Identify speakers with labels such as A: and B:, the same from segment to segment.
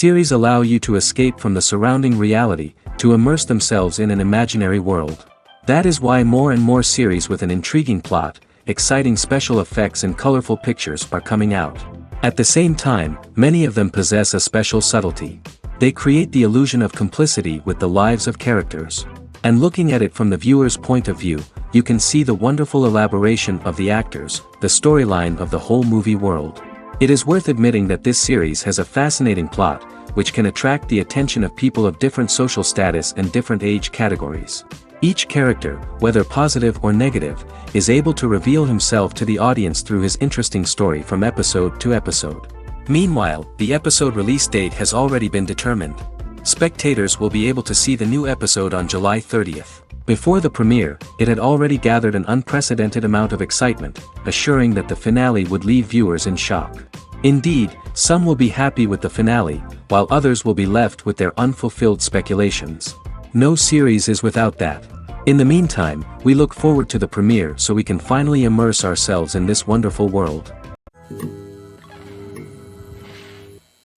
A: Series allow you to escape from the surrounding reality, to immerse themselves in an imaginary world. That is why more and more series with an intriguing plot, exciting special effects and colorful pictures are coming out. At the same time, many of them possess a special subtlety. They create the illusion of complicity with the lives of characters. And looking at it from the viewer's point of view, you can see the wonderful elaboration of the actors, the storyline of the whole movie world. It is worth admitting that this series has a fascinating plot, which can attract the attention of people of different social status and different age categories. Each character, whether positive or negative, is able to reveal himself to the audience through his interesting story from episode to episode. Meanwhile, the episode release date has already been determined. Spectators will be able to see the new episode on July 30th. Before the premiere, it had already gathered an unprecedented amount of excitement, assuring that the finale would leave viewers in shock. Indeed, some will be happy with the finale, while others will be left with their unfulfilled speculations. No series is without that. In the meantime, we look forward to the premiere so we can finally immerse ourselves in this wonderful world.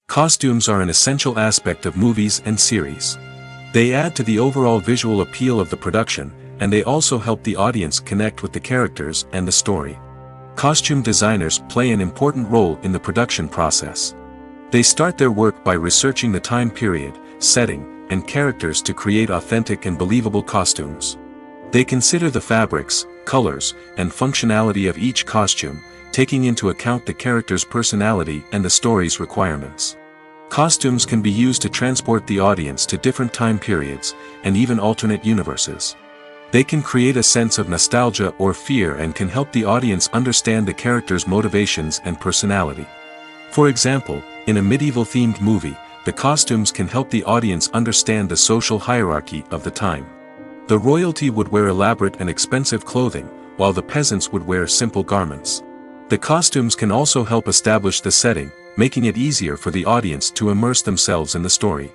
A: Costumes are an essential aspect of movies and series. They add to the overall visual appeal of the production, and they also help the audience connect with the characters and the story. Costume designers play an important role in the production process. They start their work by researching the time period, setting, and characters to create authentic and believable costumes. They consider the fabrics, colors, and functionality of each costume, taking into account the character's personality and the story's requirements. Costumes can be used to transport the audience to different time periods, and even alternate universes. They can create a sense of nostalgia or fear and can help the audience understand the character's motivations and personality. For example, in a medieval-themed movie, the costumes can help the audience understand the social hierarchy of the time. The royalty would wear elaborate and expensive clothing, while the peasants would wear simple garments. The costumes can also help establish the setting, making it easier for the audience to immerse themselves in the story.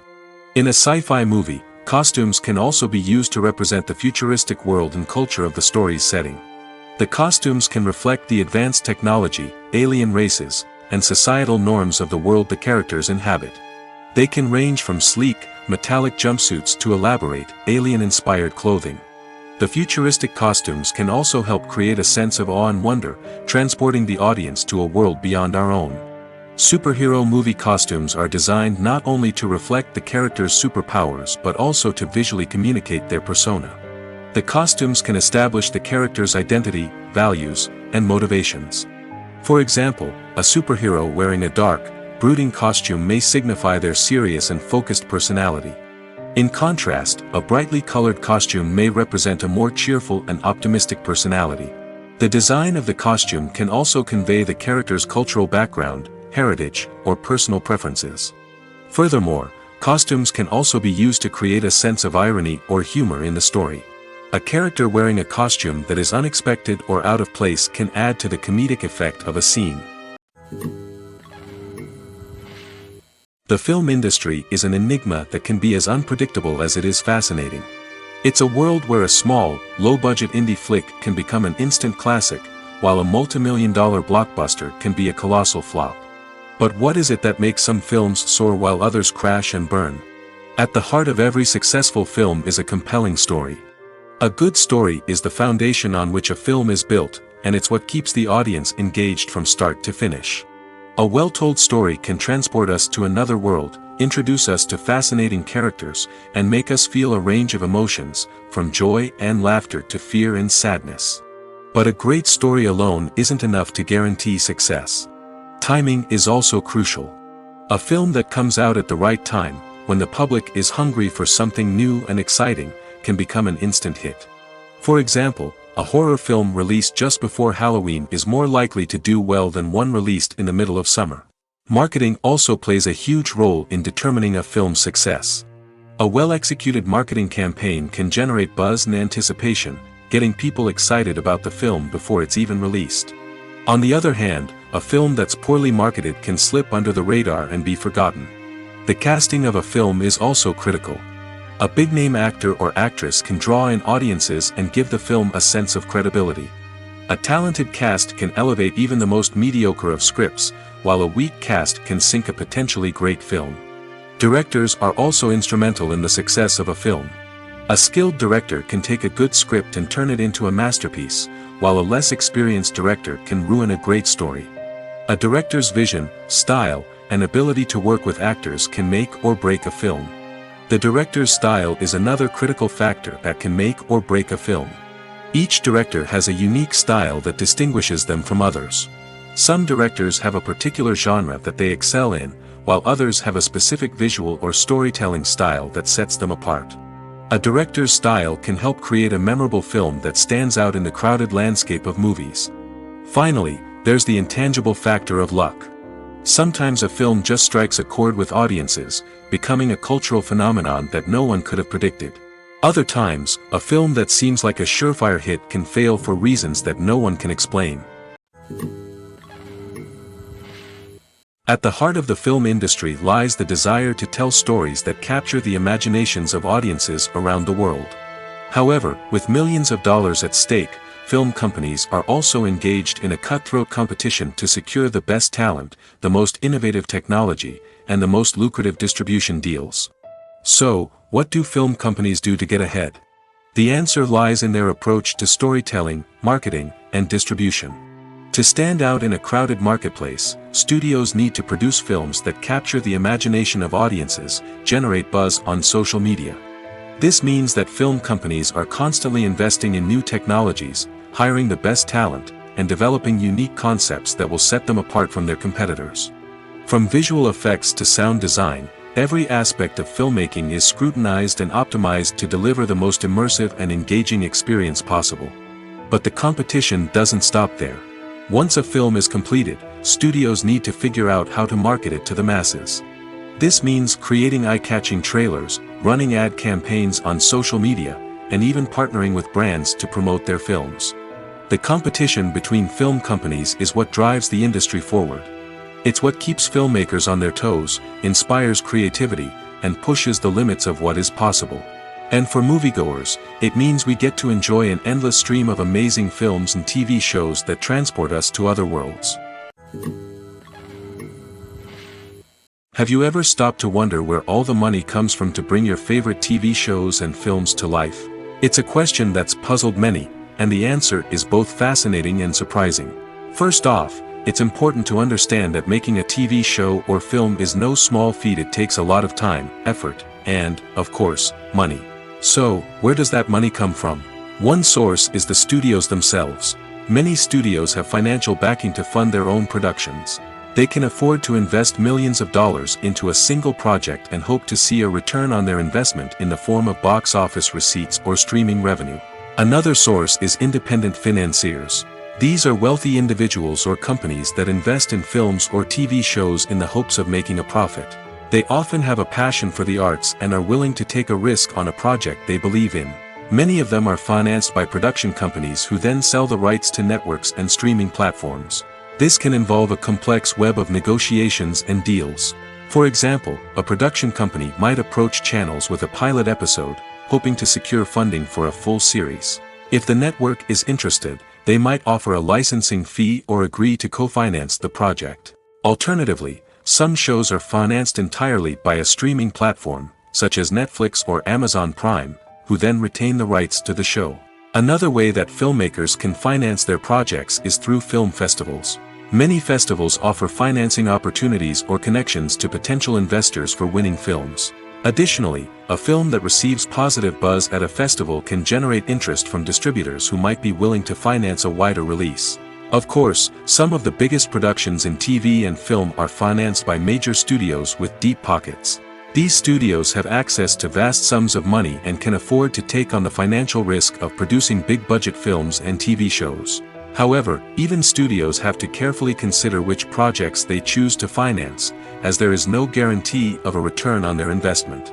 A: In a sci-fi movie, costumes can also be used to represent the futuristic world and culture of the story's setting. The costumes can reflect the advanced technology, alien races, and societal norms of the world the characters inhabit. They can range from sleek, metallic jumpsuits to elaborate, alien-inspired clothing. The futuristic costumes can also help create a sense of awe and wonder, transporting the audience to a world beyond our own. Superhero movie costumes are designed not only to reflect the character's superpowers but also to visually communicate their persona. The costumes can establish the character's identity, values, and motivations. For example, a superhero wearing a dark, brooding costume may signify their serious and focused personality. In contrast, a brightly colored costume may represent a more cheerful and optimistic personality. The design of the costume can also convey the character's cultural background, heritage, or personal preferences. Furthermore, costumes can also be used to create a sense of irony or humor in the story. A character wearing a costume that is unexpected or out of place can add to the comedic effect of a scene. The film industry is an enigma that can be as unpredictable as it is fascinating. It's a world where a small, low-budget indie flick can become an instant classic, while a multi-million-dollar blockbuster can be a colossal flop. But what is it that makes some films soar while others crash and burn? At the heart of every successful film is a compelling story. A good story is the foundation on which a film is built, and it's what keeps the audience engaged from start to finish. A well-told story can transport us to another world, introduce us to fascinating characters, and make us feel a range of emotions, from joy and laughter to fear and sadness. But a great story alone isn't enough to guarantee success. Timing is also crucial. A film that comes out at the right time, when the public is hungry for something new and exciting, can become an instant hit. For example, a horror film released just before Halloween is more likely to do well than one released in the middle of summer. Marketing also plays a huge role in determining a film's success. A well-executed marketing campaign can generate buzz and anticipation, getting people excited about the film before it's even released. On the other hand, a film that's poorly marketed can slip under the radar and be forgotten. The casting of a film is also critical. A big-name actor or actress can draw in audiences and give the film a sense of credibility. A talented cast can elevate even the most mediocre of scripts, while a weak cast can sink a potentially great film. Directors are also instrumental in the success of a film. A skilled director can take a good script and turn it into a masterpiece, while a less experienced director can ruin a great story. A director's vision, style, and ability to work with actors can make or break a film. The director's style is another critical factor that can make or break a film. Each director has a unique style that distinguishes them from others. Some directors have a particular genre that they excel in, while others have a specific visual or storytelling style that sets them apart. A director's style can help create a memorable film that stands out in the crowded landscape of movies. Finally, there's the intangible factor of luck. Sometimes a film just strikes a chord with audiences, becoming a cultural phenomenon that no one could have predicted. Other times, a film that seems like a surefire hit can fail for reasons that no one can explain. At the heart of the film industry lies the desire to tell stories that capture the imaginations of audiences around the world. However, with millions of dollars at stake, film companies are also engaged in a cutthroat competition to secure the best talent, the most innovative technology, and the most lucrative distribution deals. So, what do film companies do to get ahead? The answer lies in their approach to storytelling, marketing, and distribution. To stand out in a crowded marketplace, studios need to produce films that capture the imagination of audiences, generate buzz on social media. This means that film companies are constantly investing in new technologies, hiring the best talent, and developing unique concepts that will set them apart from their competitors. From visual effects to sound design, every aspect of filmmaking is scrutinized and optimized to deliver the most immersive and engaging experience possible. But the competition doesn't stop there. Once a film is completed, studios need to figure out how to market it to the masses. This means creating eye-catching trailers, running ad campaigns on social media, and even partnering with brands to promote their films. The competition between film companies is what drives the industry forward. It's what keeps filmmakers on their toes, inspires creativity, and pushes the limits of what is possible. And for moviegoers, it means we get to enjoy an endless stream of amazing films and TV shows that transport us to other worlds. Have you ever stopped to wonder where all the money comes from to bring your favorite TV shows and films to life? It's a question that's puzzled many, and the answer is both fascinating and surprising. First off, it's important to understand that making a TV show or film is no small feat. It takes a lot of time, effort, and, of course, money. So, where does that money come from? One source is the studios themselves. Many studios have financial backing to fund their own productions. They can afford to invest millions of dollars into a single project and hope to see a return on their investment in the form of box office receipts or streaming revenue. Another source is independent financiers. These are wealthy individuals or companies that invest in films or TV shows in the hopes of making a profit. They often have a passion for the arts and are willing to take a risk on a project they believe in. Many of them are financed by production companies who then sell the rights to networks and streaming platforms. This can involve a complex web of negotiations and deals. For example, a production company might approach channels with a pilot episode, hoping to secure funding for a full series. If the network is interested, they might offer a licensing fee or agree to co-finance the project. Alternatively, some shows are financed entirely by a streaming platform, such as Netflix or Amazon Prime, who then retain the rights to the show. Another way that filmmakers can finance their projects is through film festivals. Many festivals offer financing opportunities or connections to potential investors for winning films. Additionally, a film that receives positive buzz at a festival can generate interest from distributors who might be willing to finance a wider release. Of course, some of the biggest productions in TV and film are financed by major studios with deep pockets. These studios have access to vast sums of money and can afford to take on the financial risk of producing big-budget films and TV shows. However, even studios have to carefully consider which projects they choose to finance, as there is no guarantee of a return on their investment.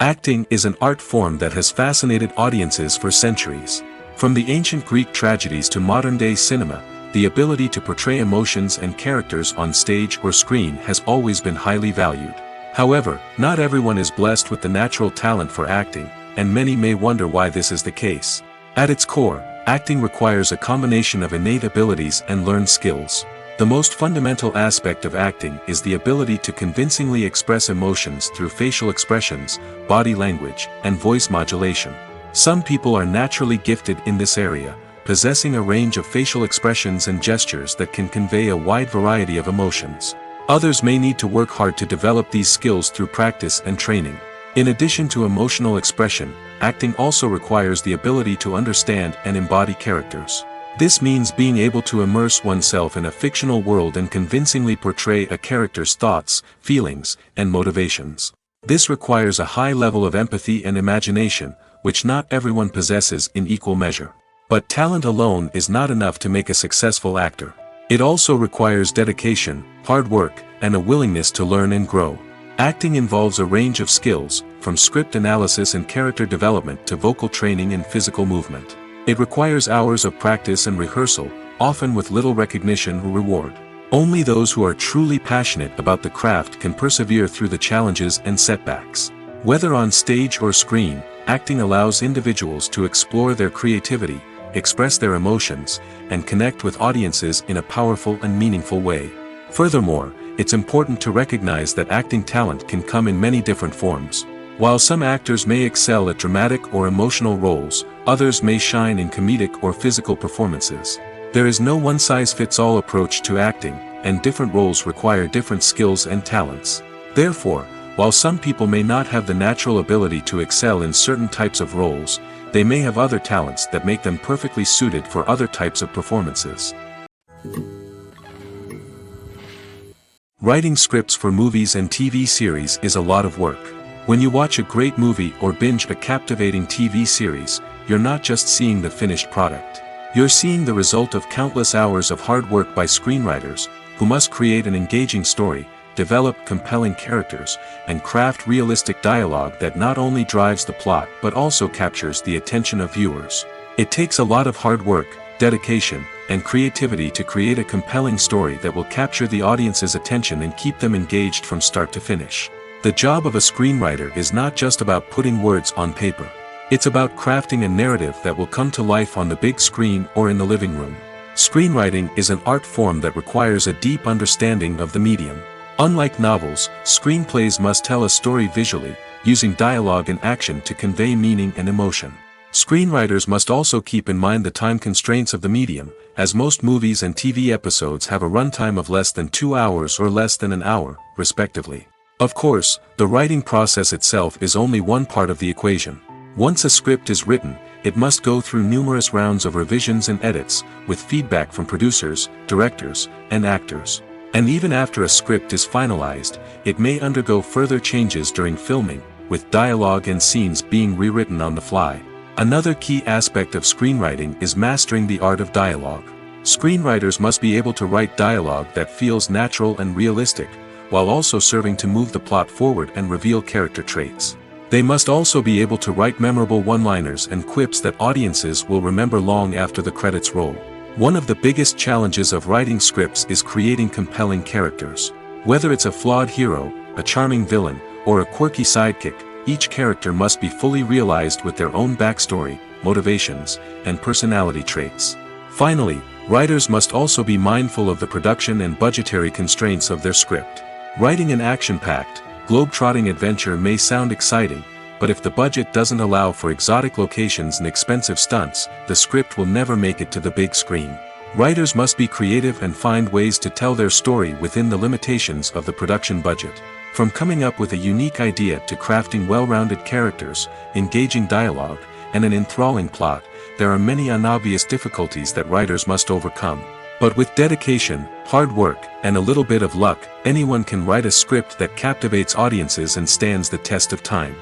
A: Acting is an art form that has fascinated audiences for centuries. From the ancient Greek tragedies to modern-day cinema, the ability to portray emotions and characters on stage or screen has always been highly valued. However, not everyone is blessed with the natural talent for acting, and many may wonder why this is the case. At its core, acting requires a combination of innate abilities and learned skills. The most fundamental aspect of acting is the ability to convincingly express emotions through facial expressions, body language, and voice modulation. Some people are naturally gifted in this area, possessing a range of facial expressions and gestures that can convey a wide variety of emotions. Others may need to work hard to develop these skills through practice and training. In addition to emotional expression, acting also requires the ability to understand and embody characters. This means being able to immerse oneself in a fictional world and convincingly portray a character's thoughts, feelings, and motivations. This requires a high level of empathy and imagination, which not everyone possesses in equal measure. But talent alone is not enough to make a successful actor. It also requires dedication, hard work, and a willingness to learn and grow. Acting involves a range of skills, from script analysis and character development to vocal training and physical movement. It requires hours of practice and rehearsal, often with little recognition or reward. Only those who are truly passionate about the craft can persevere through the challenges and setbacks. Whether on stage or screen, acting allows individuals to explore their creativity, express their emotions, and connect with audiences in a powerful and meaningful way. Furthermore, it's important to recognize that acting talent can come in many different forms. While some actors may excel at dramatic or emotional roles, others may shine in comedic or physical performances. There is no one-size-fits-all approach to acting, and different roles require different skills and talents. Therefore, while some people may not have the natural ability to excel in certain types of roles, they may have other talents that make them perfectly suited for other types of performances. Writing scripts for movies and TV series is a lot of work. When you watch a great movie or binge a captivating TV series, you're not just seeing the finished product. You're seeing the result of countless hours of hard work by screenwriters, who must create an engaging story, develop compelling characters, and craft realistic dialogue that not only drives the plot but also captures the attention of viewers. It takes a lot of hard work, dedication, and creativity to create a compelling story that will capture the audience's attention and keep them engaged from start to finish. The job of a screenwriter is not just about putting words on paper. It's about crafting a narrative that will come to life on the big screen or in the living room. Screenwriting is an art form that requires a deep understanding of the medium. Unlike novels, screenplays must tell a story visually, using dialogue and action to convey meaning and emotion. Screenwriters must also keep in mind the time constraints of the medium, as most movies and TV episodes have a runtime of less than 2 hours or less than an hour, respectively. Of course, the writing process itself is only one part of the equation. Once a script is written, it must go through numerous rounds of revisions and edits, with feedback from producers, directors, and actors. And even after a script is finalized, it may undergo further changes during filming, with dialogue and scenes being rewritten on the fly. Another key aspect of screenwriting is mastering the art of dialogue. Screenwriters must be able to write dialogue that feels natural and realistic, while also serving to move the plot forward and reveal character traits. They must also be able to write memorable one-liners and quips that audiences will remember long after the credits roll. One of the biggest challenges of writing scripts is creating compelling characters. Whether it's a flawed hero, a charming villain, or a quirky sidekick, each character must be fully realized with their own backstory, motivations, and personality traits. Finally, writers must also be mindful of the production and budgetary constraints of their script. Writing an action-packed, globe-trotting adventure may sound exciting, but if the budget doesn't allow for exotic locations and expensive stunts, the script will never make it to the big screen. Writers must be creative and find ways to tell their story within the limitations of the production budget. From coming up with a unique idea to crafting well-rounded characters, engaging dialogue, and an enthralling plot, there are many unobvious difficulties that writers must overcome. But with dedication, hard work, and a little bit of luck, anyone can write a script that captivates audiences and stands the test of time.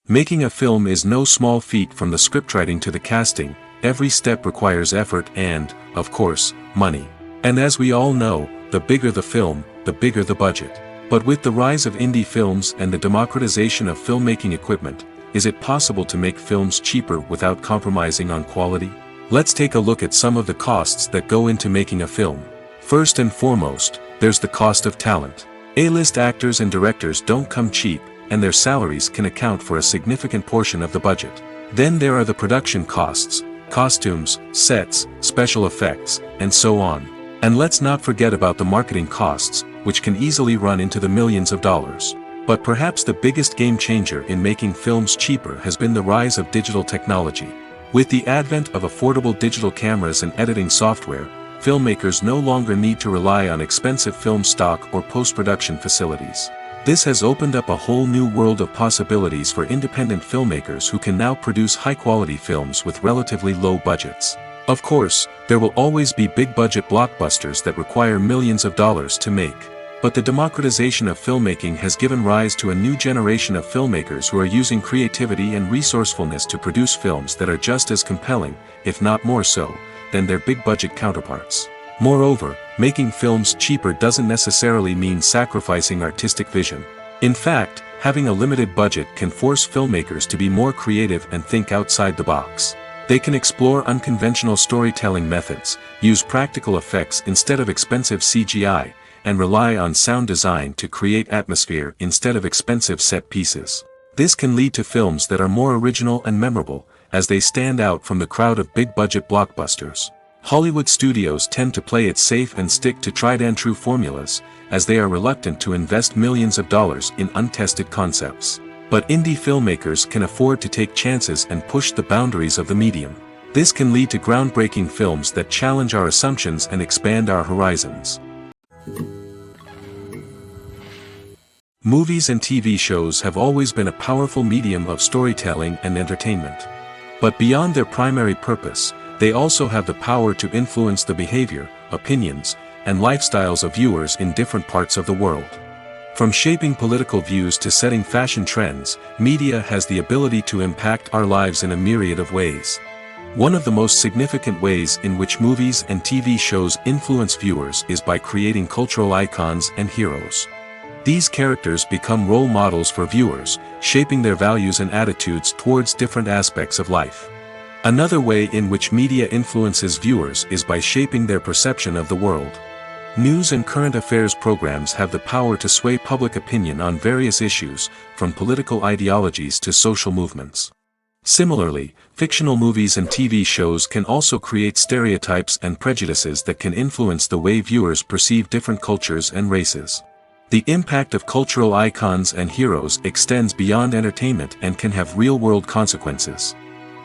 A: Making a film is no small feat. From the scriptwriting to the casting, every step requires effort and, of course, money. And as we all know, the bigger the film, the bigger the budget. But with the rise of indie films and the democratization of filmmaking equipment, is it possible to make films cheaper without compromising on quality? Let's take a look at some of the costs that go into making a film. First and foremost, there's the cost of talent. A-list actors and directors don't come cheap, and their salaries can account for a significant portion of the budget. Then there are the production costs, costumes, sets, special effects, and so on. And let's not forget about the marketing costs, which can easily run into the millions of dollars. But perhaps the biggest game changer in making films cheaper has been the rise of digital technology. With the advent of affordable digital cameras and editing software, filmmakers no longer need to rely on expensive film stock or post-production facilities. This has opened up a whole new world of possibilities for independent filmmakers who can now produce high-quality films with relatively low budgets. Of course, there will always be big-budget blockbusters that require millions of dollars to make. But the democratization of filmmaking has given rise to a new generation of filmmakers who are using creativity and resourcefulness to produce films that are just as compelling, if not more so, than their big-budget counterparts. Moreover, making films cheaper doesn't necessarily mean sacrificing artistic vision. In fact, having a limited budget can force filmmakers to be more creative and think outside the box. They can explore unconventional storytelling methods, use practical effects instead of expensive CGI, and rely on sound design to create atmosphere instead of expensive set pieces. This can lead to films that are more original and memorable, as they stand out from the crowd of big-budget blockbusters. Hollywood studios tend to play it safe and stick to tried-and-true formulas, as they are reluctant to invest millions of dollars in untested concepts. But indie filmmakers can afford to take chances and push the boundaries of the medium. This can lead to groundbreaking films that challenge our assumptions and expand our horizons. Movies and TV shows have always been a powerful medium of storytelling and entertainment. But beyond their primary purpose, they also have the power to influence the behavior, opinions, and lifestyles of viewers in different parts of the world. From shaping political views to setting fashion trends, media has the ability to impact our lives in a myriad of ways. One of the most significant ways in which movies and TV shows influence viewers is by creating cultural icons and heroes. These characters become role models for viewers, shaping their values and attitudes towards different aspects of life. Another way in which media influences viewers is by shaping their perception of the world. News and current affairs programs have the power to sway public opinion on various issues, from political ideologies to social movements. Similarly, fictional movies and TV shows can also create stereotypes and prejudices that can influence the way viewers perceive different cultures and races. The impact of cultural icons and heroes extends beyond entertainment and can have real-world consequences.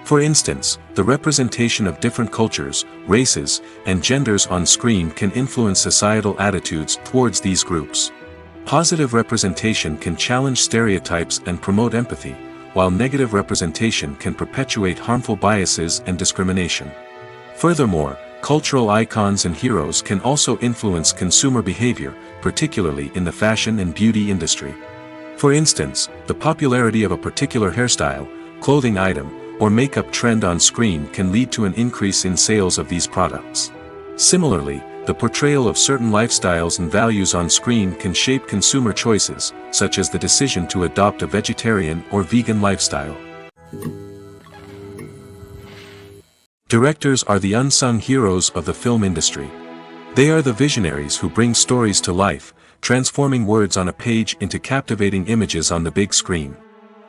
A: For instance, the representation of different cultures, races, and genders on screen can influence societal attitudes towards these groups. Positive representation can challenge stereotypes and promote empathy, while negative representation can perpetuate harmful biases and discrimination. Furthermore, cultural icons and heroes can also influence consumer behavior, particularly in the fashion and beauty industry. For instance, the popularity of a particular hairstyle, clothing item, or makeup trend on screen can lead to an increase in sales of these products. Similarly, the portrayal of certain lifestyles and values on screen can shape consumer choices, such as the decision to adopt a vegetarian or vegan lifestyle. Directors are the unsung heroes of the film industry. They are the visionaries who bring stories to life, transforming words on a page into captivating images on the big screen.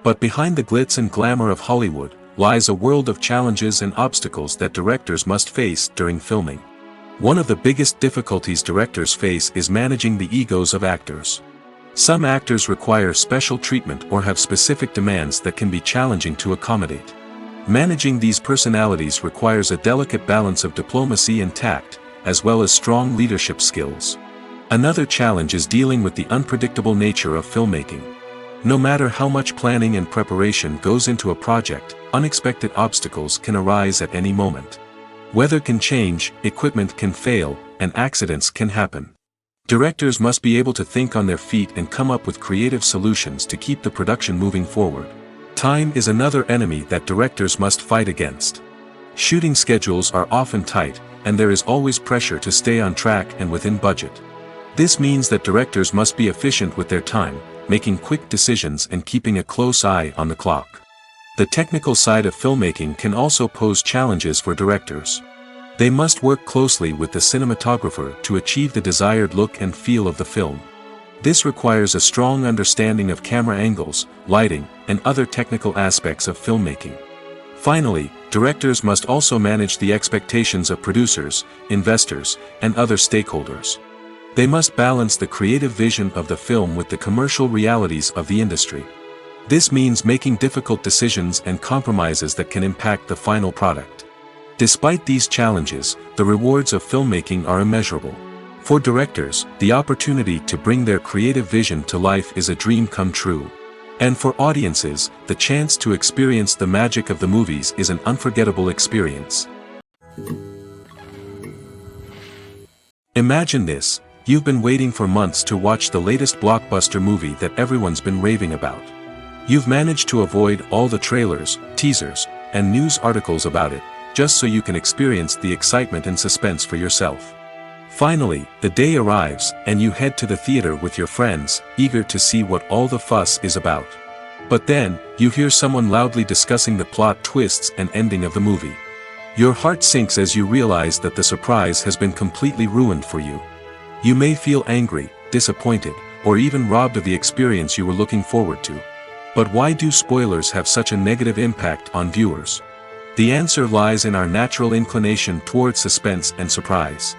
A: But behind the glitz and glamour of Hollywood lies a world of challenges and obstacles that directors must face during filming. One of the biggest difficulties directors face is managing the egos of actors. Some actors require special treatment or have specific demands that can be challenging to accommodate. Managing these personalities requires a delicate balance of diplomacy and tact, as well as strong leadership skills. Another challenge is dealing with the unpredictable nature of filmmaking. No matter how much planning and preparation goes into a project, unexpected obstacles can arise at any moment. Weather can change, equipment can fail, and accidents can happen. Directors must be able to think on their feet and come up with creative solutions to keep the production moving forward. Time is another enemy that directors must fight against. Shooting schedules are often tight, and there is always pressure to stay on track and within budget. This means that directors must be efficient with their time, making quick decisions and keeping a close eye on the clock. The technical side of filmmaking can also pose challenges for directors. They must work closely with the cinematographer to achieve the desired look and feel of the film. This requires a strong understanding of camera angles, lighting, and other technical aspects of filmmaking. Finally, directors must also manage the expectations of producers, investors, and other stakeholders. They must balance the creative vision of the film with the commercial realities of the industry. This means making difficult decisions and compromises that can impact the final product. Despite these challenges, the rewards of filmmaking are immeasurable. For directors, the opportunity to bring their creative vision to life is a dream come true. And for audiences, the chance to experience the magic of the movies is an unforgettable experience. Imagine this: you've been waiting for months to watch the latest blockbuster movie that everyone's been raving about. You've managed to avoid all the trailers, teasers, and news articles about it, just so you can experience the excitement and suspense for yourself. Finally, the day arrives, and you head to the theater with your friends, eager to see what all the fuss is about. But then, you hear someone loudly discussing the plot twists and ending of the movie. Your heart sinks as you realize that the surprise has been completely ruined for you. You may feel angry, disappointed, or even robbed of the experience you were looking forward to. But why do spoilers have such a negative impact on viewers? The answer lies in our natural inclination towards suspense and surprise.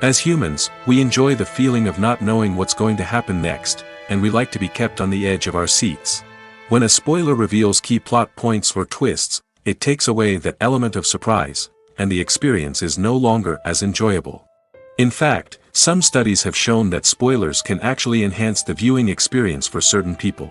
A: As humans, we enjoy the feeling of not knowing what's going to happen next, and we like to be kept on the edge of our seats. When a spoiler reveals key plot points or twists, it takes away that element of surprise, and the experience is no longer as enjoyable. In fact, some studies have shown that spoilers can actually enhance the viewing experience for certain people.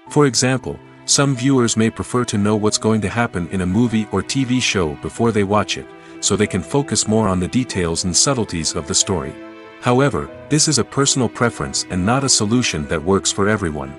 A: For example, some viewers may prefer to know what's going to happen in a movie or TV show before they watch it, so they can focus more on the details and subtleties of the story. However, this is a personal preference and not a solution that works for everyone.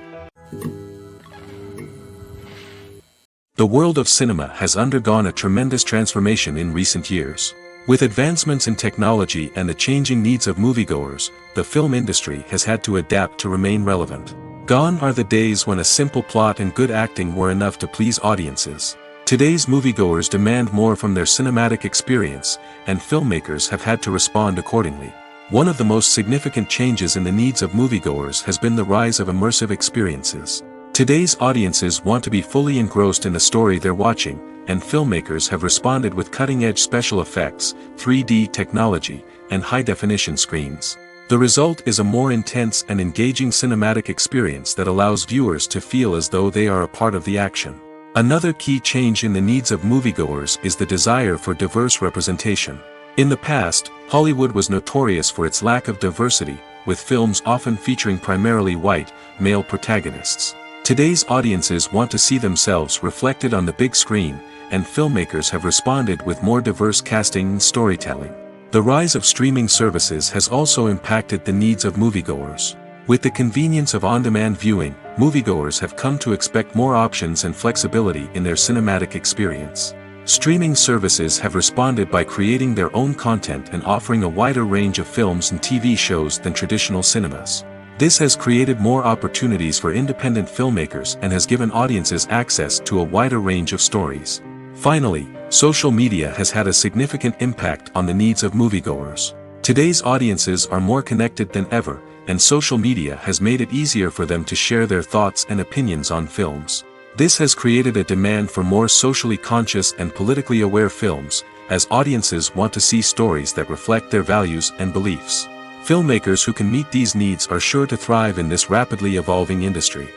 A: The world of cinema has undergone a tremendous transformation in recent years. With advancements in technology and the changing needs of moviegoers, the film industry has had to adapt to remain relevant. Gone are the days when a simple plot and good acting were enough to please audiences. Today's moviegoers demand more from their cinematic experience, and filmmakers have had to respond accordingly. One of the most significant changes in the needs of moviegoers has been the rise of immersive experiences. Today's audiences want to be fully engrossed in the story they're watching, and filmmakers have responded with cutting-edge special effects, 3D technology, and high-definition screens. The result is a more intense and engaging cinematic experience that allows viewers to feel as though they are a part of the action. Another key change in the needs of moviegoers is the desire for diverse representation. In the past, Hollywood was notorious for its lack of diversity, with films often featuring primarily white, male protagonists. Today's audiences want to see themselves reflected on the big screen, and filmmakers have responded with more diverse casting and storytelling. The rise of streaming services has also impacted the needs of moviegoers. With the convenience of on-demand viewing, moviegoers have come to expect more options and flexibility in their cinematic experience. Streaming services have responded by creating their own content and offering a wider range of films and TV shows than traditional cinemas. This has created more opportunities for independent filmmakers and has given audiences access to a wider range of stories. Finally, social media has had a significant impact on the needs of moviegoers. Today's audiences are more connected than ever, and social media has made it easier for them to share their thoughts and opinions on films. This has created a demand for more socially conscious and politically aware films, as audiences want to see stories that reflect their values and beliefs. Filmmakers who can meet these needs are sure to thrive in this rapidly evolving industry.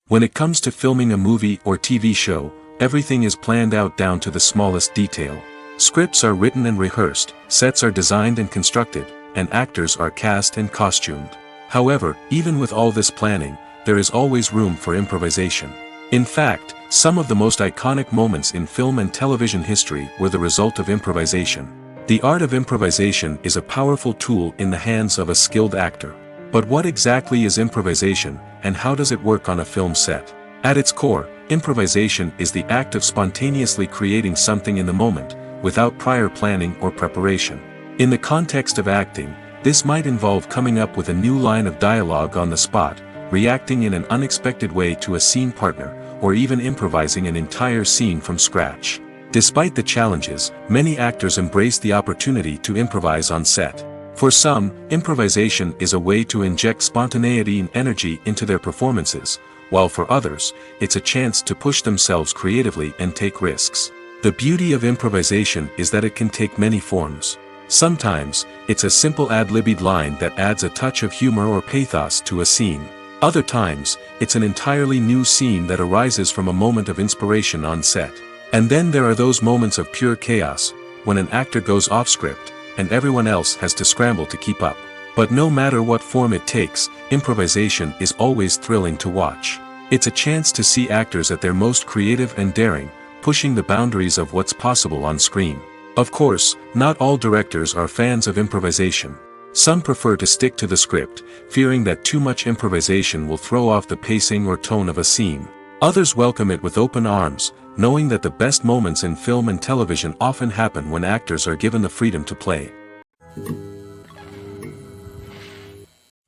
A: When it comes to filming a movie or TV show, everything is planned out down to the smallest detail. Scripts are written and rehearsed, sets are designed and constructed, and actors are cast and costumed. However, even with all this planning, there is always room for improvisation. In fact, some of the most iconic moments in film and television history were the result of improvisation. The art of improvisation is a powerful tool in the hands of a skilled actor. But what exactly is improvisation, and how does it work on a film set? At its core, improvisation is the act of spontaneously creating something in the moment, without prior planning or preparation. In the context of acting, this might involve coming up with a new line of dialogue on the spot, reacting in an unexpected way to a scene partner, or even improvising an entire scene from scratch. Despite the challenges, many actors embrace the opportunity to improvise on set. For some, improvisation is a way to inject spontaneity and energy into their performances, while for others, it's a chance to push themselves creatively and take risks. The beauty of improvisation is that it can take many forms. Sometimes, it's a simple ad-libbed line that adds a touch of humor or pathos to a scene. Other times, it's an entirely new scene that arises from a moment of inspiration on set. And then there are those moments of pure chaos, when an actor goes off script, and everyone else has to scramble to keep up. But no matter what form it takes, improvisation is always thrilling to watch. It's a chance to see actors at their most creative and daring, pushing the boundaries of what's possible on screen. Of course, not all directors are fans of improvisation. Some prefer to stick to the script, fearing that too much improvisation will throw off the pacing or tone of a scene. Others welcome it with open arms, knowing that the best moments in film and television often happen when actors are given the freedom to play.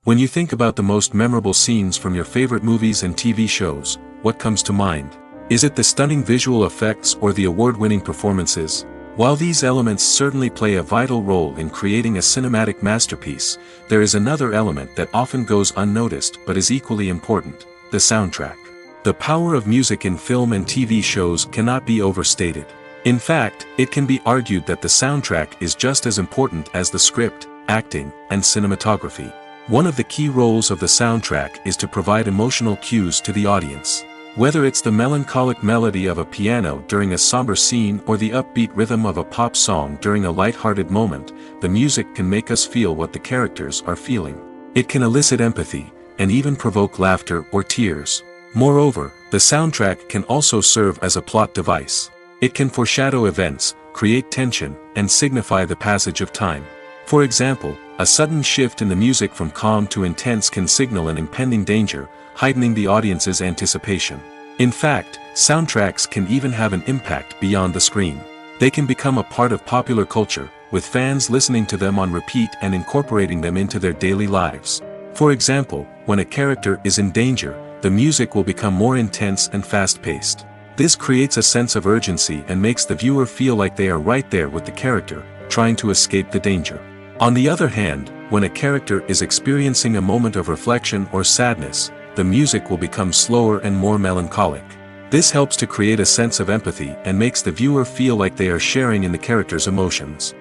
A: When you think about the most memorable scenes from your favorite movies and TV shows, what comes to mind? Is it the stunning visual effects or the award-winning performances? While these elements certainly play a vital role in creating a cinematic masterpiece, there is another element that often goes unnoticed but is equally important: the soundtrack. The power of music in film and TV shows cannot be overstated. In fact, it can be argued that the soundtrack is just as important as the script, acting, and cinematography. One of the key roles of the soundtrack is to provide emotional cues to the audience. Whether it's the melancholic melody of a piano during a somber scene or the upbeat rhythm of a pop song during a light-hearted moment, the music can make us feel what the characters are feeling. It can elicit empathy, and even provoke laughter or tears. Moreover, the soundtrack can also serve as a plot device. It can foreshadow events, create tension, and signify the passage of time. For example, a sudden shift in the music from calm to intense can signal an impending danger, heightening the audience's anticipation. In fact, soundtracks can even have an impact beyond the screen. They can become a part of popular culture, with fans listening to them on repeat and incorporating them into their daily lives. For example, when a character is in danger, the music will become more intense and fast-paced. This creates a sense of urgency and makes the viewer feel like they are right there with the character, trying to escape the danger. On the other hand, when a character is experiencing a moment of reflection or sadness, the music will become slower and more melancholic. This helps to create a sense of empathy and makes the viewer feel like they are sharing in the character's emotions.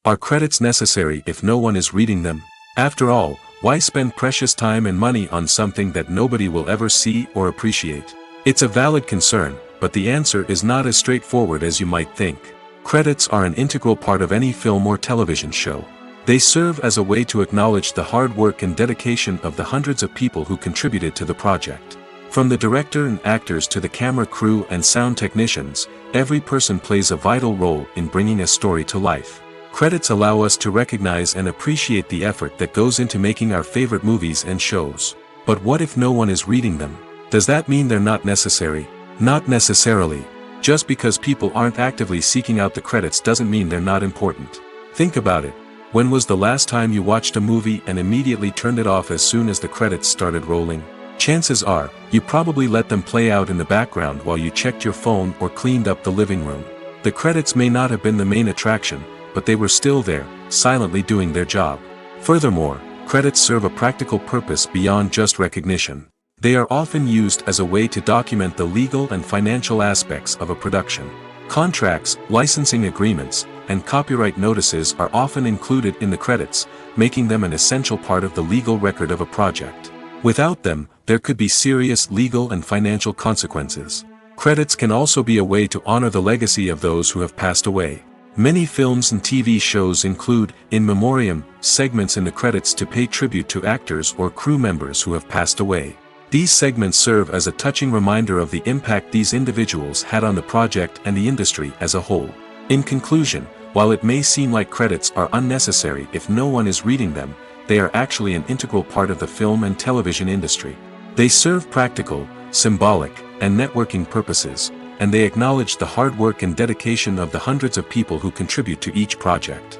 A: Are credits necessary if no one is reading them? After all, why spend precious time and money on something that nobody will ever see or appreciate? It's a valid concern, but the answer is not as straightforward as you might think. Credits are an integral part of any film or television show. They serve as a way to acknowledge the hard work and dedication of the hundreds of people who contributed to the project. From the director and actors to the camera crew and sound technicians, every person plays a vital role in bringing a story to life. Credits allow us to recognize and appreciate the effort that goes into making our favorite movies and shows. But what if no one is reading them? Does that mean they're not necessary? Not necessarily. Just because people aren't actively seeking out the credits doesn't mean they're not important. Think about it. When was the last time you watched a movie and immediately turned it off as soon as the credits started rolling? Chances are, you probably let them play out in the background while you checked your phone or cleaned up the living room. The credits may not have been the main attraction, but they were still there, silently doing their job. Furthermore, credits serve a practical purpose beyond just recognition. They are often used as a way to document the legal and financial aspects of a production. Contracts, licensing agreements, and copyright notices are often included in the credits, making them an essential part of the legal record of a project. Without them, there could be serious legal and financial consequences. Credits can also be a way to honor the legacy of those who have passed away. Many films and TV shows include, in memoriam, segments in the credits to pay tribute to actors or crew members who have passed away. These segments serve as a touching reminder of the impact these individuals had on the project and the industry as a whole. In conclusion, while it may seem like credits are unnecessary if no one is reading them, they are actually an integral part of the film and television industry. They serve practical, symbolic, and networking purposes, and they acknowledge the hard work and dedication of the hundreds of people who contribute to each project.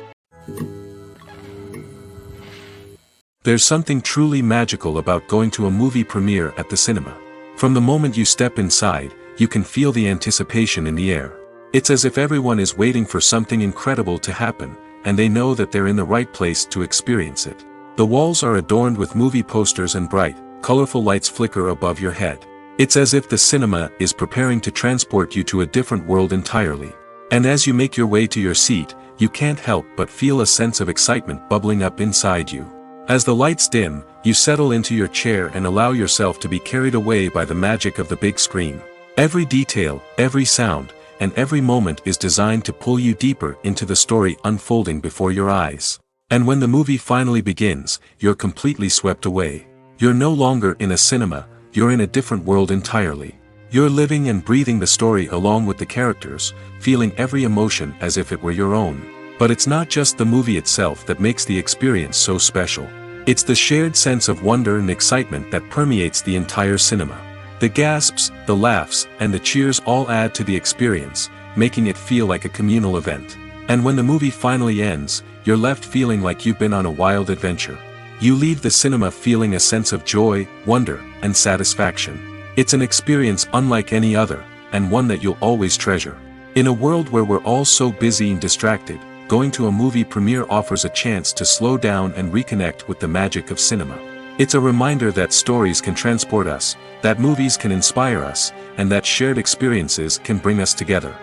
A: There's something truly magical about going to a movie premiere at the cinema. From the moment you step inside, you can feel the anticipation in the air. It's as if everyone is waiting for something incredible to happen, and they know that they're in the right place to experience it. The walls are adorned with movie posters and bright, colorful lights flicker above your head. It's as if the cinema is preparing to transport you to a different world entirely. And as you make your way to your seat, you can't help but feel a sense of excitement bubbling up inside you. As the lights dim, you settle into your chair and allow yourself to be carried away by the magic of the big screen. Every detail, every sound, and every moment is designed to pull you deeper into the story unfolding before your eyes. And when the movie finally begins, you're completely swept away. You're no longer in a cinema, you're in a different world entirely. You're living and breathing the story along with the characters, feeling every emotion as if it were your own. But it's not just the movie itself that makes the experience so special. It's the shared sense of wonder and excitement that permeates the entire cinema. The gasps, the laughs, and the cheers all add to the experience, making it feel like a communal event. And when the movie finally ends, you're left feeling like you've been on a wild adventure. You leave the cinema feeling a sense of joy, wonder, and satisfaction. It's an experience unlike any other, and one that you'll always treasure. In a world where we're all so busy and distracted, going to a movie premiere offers a chance to slow down and reconnect with the magic of cinema. It's a reminder that stories can transport us, that movies can inspire us, and that shared experiences can bring us together.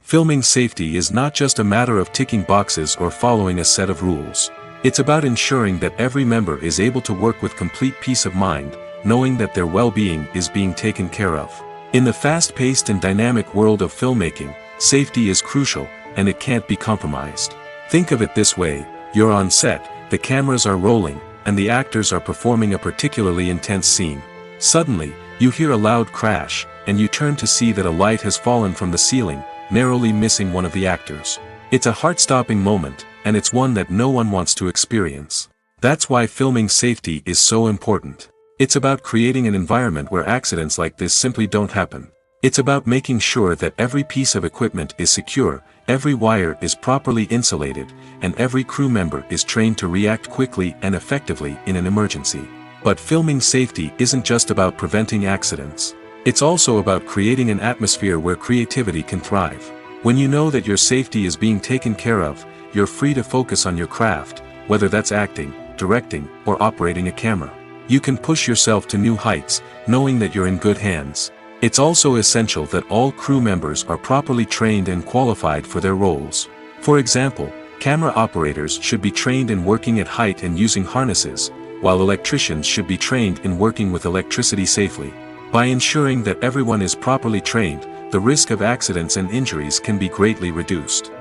A: Filming safety is not just a matter of ticking boxes or following a set of rules. It's about ensuring that every member is able to work with complete peace of mind, knowing that their well-being is being taken care of. In the fast-paced and dynamic world of filmmaking, safety is crucial, and it can't be compromised. Think of it this way: you're on set, the cameras are rolling, and the actors are performing a particularly intense scene. Suddenly, you hear a loud crash, and you turn to see that a light has fallen from the ceiling, narrowly missing one of the actors. It's a heart-stopping moment, and it's one that no one wants to experience. That's why filming safety is so important. It's about creating an environment where accidents like this simply don't happen. It's about making sure that every piece of equipment is secure, every wire is properly insulated, and every crew member is trained to react quickly and effectively in an emergency. But filming safety isn't just about preventing accidents. It's also about creating an atmosphere where creativity can thrive. When you know that your safety is being taken care of, you're free to focus on your craft, whether that's acting, directing, or operating a camera. You can push yourself to new heights, knowing that you're in good hands. It's also essential that all crew members are properly trained and qualified for their roles. For example, camera operators should be trained in working at height and using harnesses, while electricians should be trained in working with electricity safely. By ensuring that everyone is properly trained, the risk of accidents and injuries can be greatly reduced.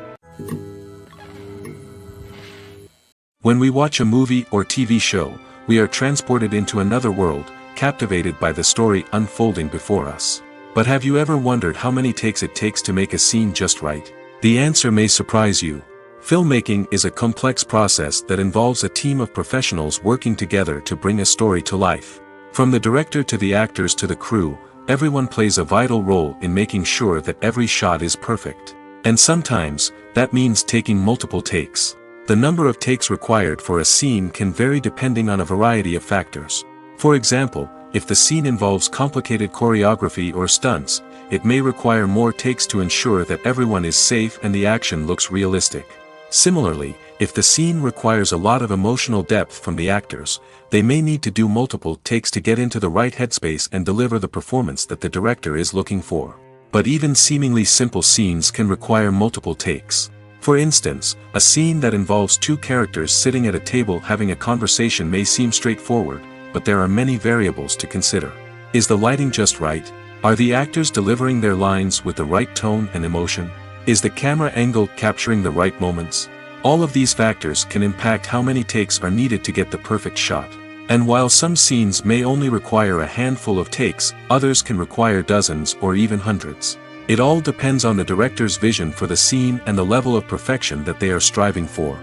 A: When we watch a movie or TV show, we are transported into another world, captivated by the story unfolding before us. But have you ever wondered how many takes it takes to make a scene just right? The answer may surprise you. Filmmaking is a complex process that involves a team of professionals working together to bring a story to life. From the director to the actors to the crew, everyone plays a vital role in making sure that every shot is perfect. And sometimes, that means taking multiple takes. The number of takes required for a scene can vary depending on a variety of factors. For example, if the scene involves complicated choreography or stunts, it may require more takes to ensure that everyone is safe and the action looks realistic. Similarly, if the scene requires a lot of emotional depth from the actors, they may need to do multiple takes to get into the right headspace and deliver the performance that the director is looking for. But even seemingly simple scenes can require multiple takes. For instance, a scene that involves two characters sitting at a table having a conversation may seem straightforward, but there are many variables to consider. Is the lighting just right? Are the actors delivering their lines with the right tone and emotion? Is the camera angle capturing the right moments? All of these factors can impact how many takes are needed to get the perfect shot. And while some scenes may only require a handful of takes, others can require dozens or even hundreds. It all depends on the director's vision for the scene and the level of perfection that they are striving for.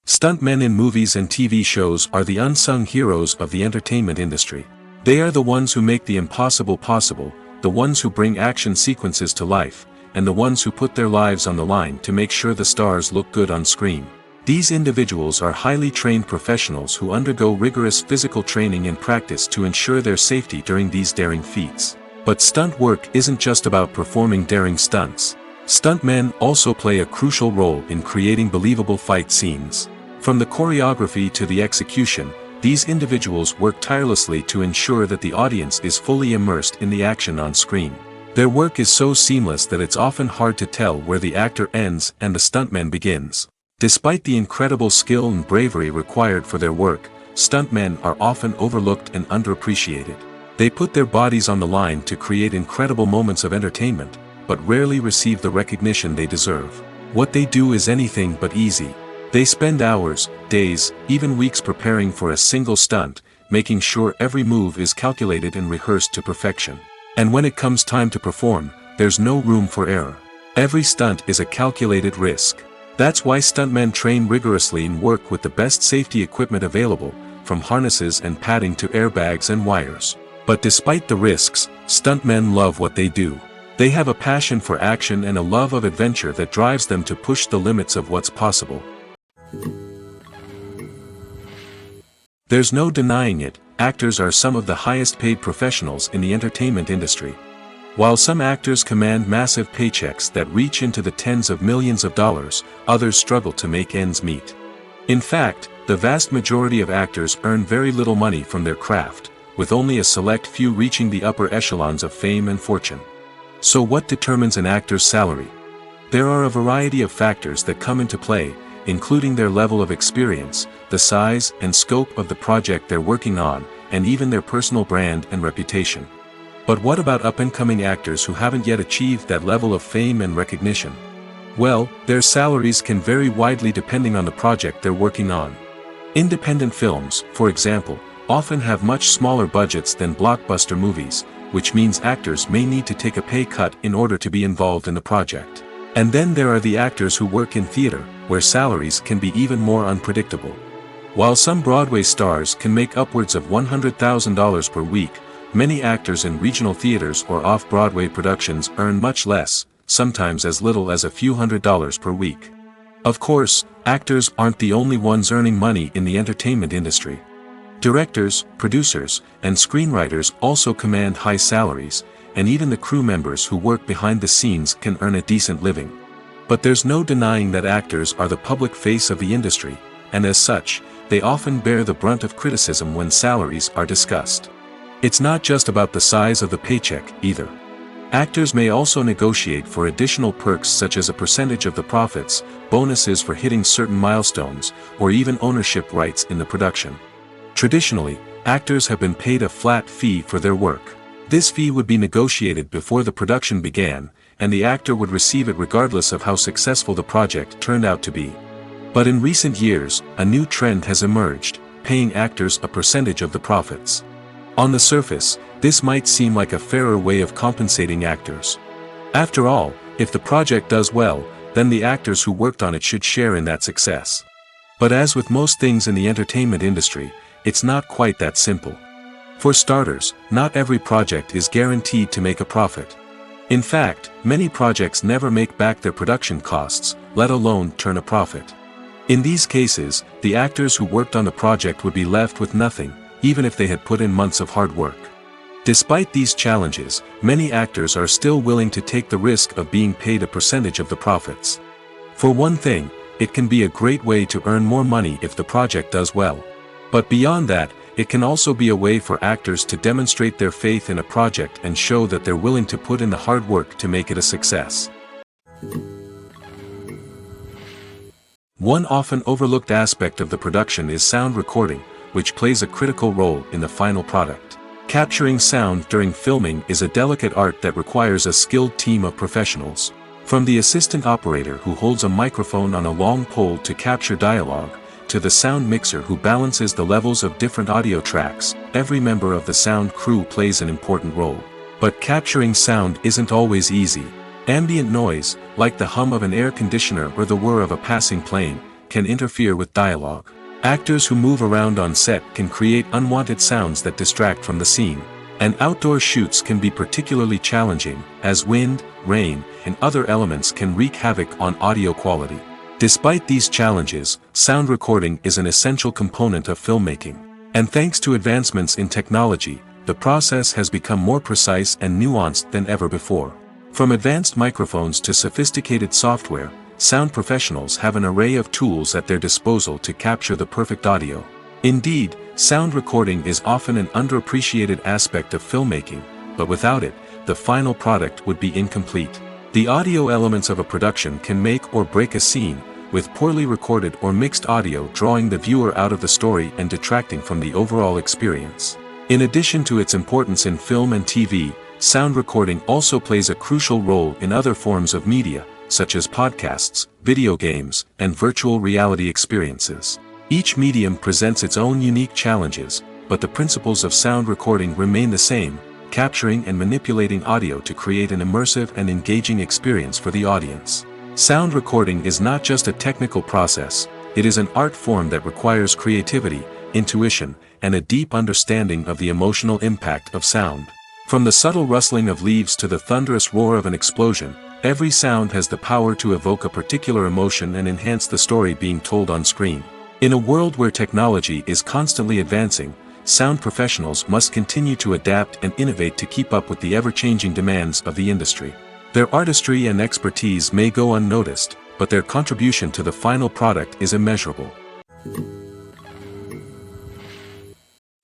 A: Stuntmen in movies and TV shows are the unsung heroes of the entertainment industry. They are the ones who make the impossible possible, the ones who bring action sequences to life, and the ones who put their lives on the line to make sure the stars look good on screen. These individuals are highly trained professionals who undergo rigorous physical training and practice to ensure their safety during these daring feats. But stunt work isn't just about performing daring stunts. Stuntmen also play a crucial role in creating believable fight scenes. From the choreography to the execution, these individuals work tirelessly to ensure that the audience is fully immersed in the action on screen. Their work is so seamless that it's often hard to tell where the actor ends and the stuntman begins. Despite the incredible skill and bravery required for their work, stuntmen are often overlooked and underappreciated. They put their bodies on the line to create incredible moments of entertainment, but rarely receive the recognition they deserve. What they do is anything but easy. They spend hours, days, even weeks preparing for a single stunt, making sure every move is calculated and rehearsed to perfection. And when it comes time to perform, there's no room for error. Every stunt is a calculated risk. That's why stuntmen train rigorously and work with the best safety equipment available, from harnesses and padding to airbags and wires. But despite the risks, stuntmen love what they do. They have a passion for action and a love of adventure that drives them to push the limits of what's possible. There's no denying it, actors are some of the highest paid professionals in the entertainment industry. While some actors command massive paychecks that reach into the tens of millions of dollars, others struggle to make ends meet. In fact, the vast majority of actors earn very little money from their craft, with only a select few reaching the upper echelons of fame and fortune. So what determines an actor's salary? There are a variety of factors that come into play, including their level of experience, the size and scope of the project they're working on, and even their personal brand and reputation. But what about up-and-coming actors who haven't yet achieved that level of fame and recognition? Well, their salaries can vary widely depending on the project they're working on. Independent films, for example, often have much smaller budgets than blockbuster movies, which means actors may need to take a pay cut in order to be involved in the project. And then there are the actors who work in theater, where salaries can be even more unpredictable. While some Broadway stars can make upwards of $100,000 per week, many actors in regional theaters or off-Broadway productions earn much less, sometimes as little as a few $100s per week. Of course, actors aren't the only ones earning money in the entertainment industry. Directors, producers, and screenwriters also command high salaries, and even the crew members who work behind the scenes can earn a decent living. But there's no denying that actors are the public face of the industry, and as such, they often bear the brunt of criticism when salaries are discussed. It's not just about the size of the paycheck, either. Actors may also negotiate for additional perks such as a percentage of the profits, bonuses for hitting certain milestones, or even ownership rights in the production. Traditionally, actors have been paid a flat fee for their work. This fee would be negotiated before the production began, and the actor would receive it regardless of how successful the project turned out to be. But in recent years, a new trend has emerged, paying actors a percentage of the profits. On the surface, this might seem like a fairer way of compensating actors. After all, if the project does well, then the actors who worked on it should share in that success. But as with most things in the entertainment industry, it's not quite that simple. For starters, not every project is guaranteed to make a profit. In fact, many projects never make back their production costs, let alone turn a profit. In these cases, the actors who worked on the project would be left with nothing, even if they had put in months of hard work. Despite these challenges, many actors are still willing to take the risk of being paid a percentage of the profits. For one thing, it can be a great way to earn more money if the project does well. But beyond that, it can also be a way for actors to demonstrate their faith in a project and show that they're willing to put in the hard work to make it a success. One often overlooked aspect of the production is sound recording, which plays a critical role in the final product. Capturing sound during filming is a delicate art that requires a skilled team of professionals. From the assistant operator who holds a microphone on a long pole to capture dialogue, to the sound mixer who balances the levels of different audio tracks, every member of the sound crew plays an important role. But capturing sound isn't always easy. Ambient noise, like the hum of an air conditioner or the whir of a passing plane, can interfere with dialogue. Actors who move around on set can create unwanted sounds that distract from the scene. And outdoor shoots can be particularly challenging, as wind, rain, and other elements can wreak havoc on audio quality. Despite these challenges, sound recording is an essential component of filmmaking. And thanks to advancements in technology, the process has become more precise and nuanced than ever before. From advanced microphones to sophisticated software, sound professionals have an array of tools at their disposal to capture the perfect audio. Indeed, sound recording is often an underappreciated aspect of filmmaking, but without it, the final product would be incomplete. The audio elements of a production can make or break a scene, with poorly recorded or mixed audio drawing the viewer out of the story and detracting from the overall experience. In addition to its importance in film and TV, sound recording also plays a crucial role in other forms of media, such as podcasts, video games, and virtual reality experiences. Each medium presents its own unique challenges, but the principles of sound recording remain the same, capturing and manipulating audio to create an immersive and engaging experience for the audience. Sound recording is not just a technical process, it is an art form that requires creativity, intuition, and a deep understanding of the emotional impact of sound. From the subtle rustling of leaves to the thunderous roar of an explosion, every sound has the power to evoke a particular emotion and enhance the story being told on screen. In a world where technology is constantly advancing, sound professionals must continue to adapt and innovate to keep up with the ever-changing demands of the industry. Their artistry and expertise may go unnoticed, but their contribution to the final product is immeasurable.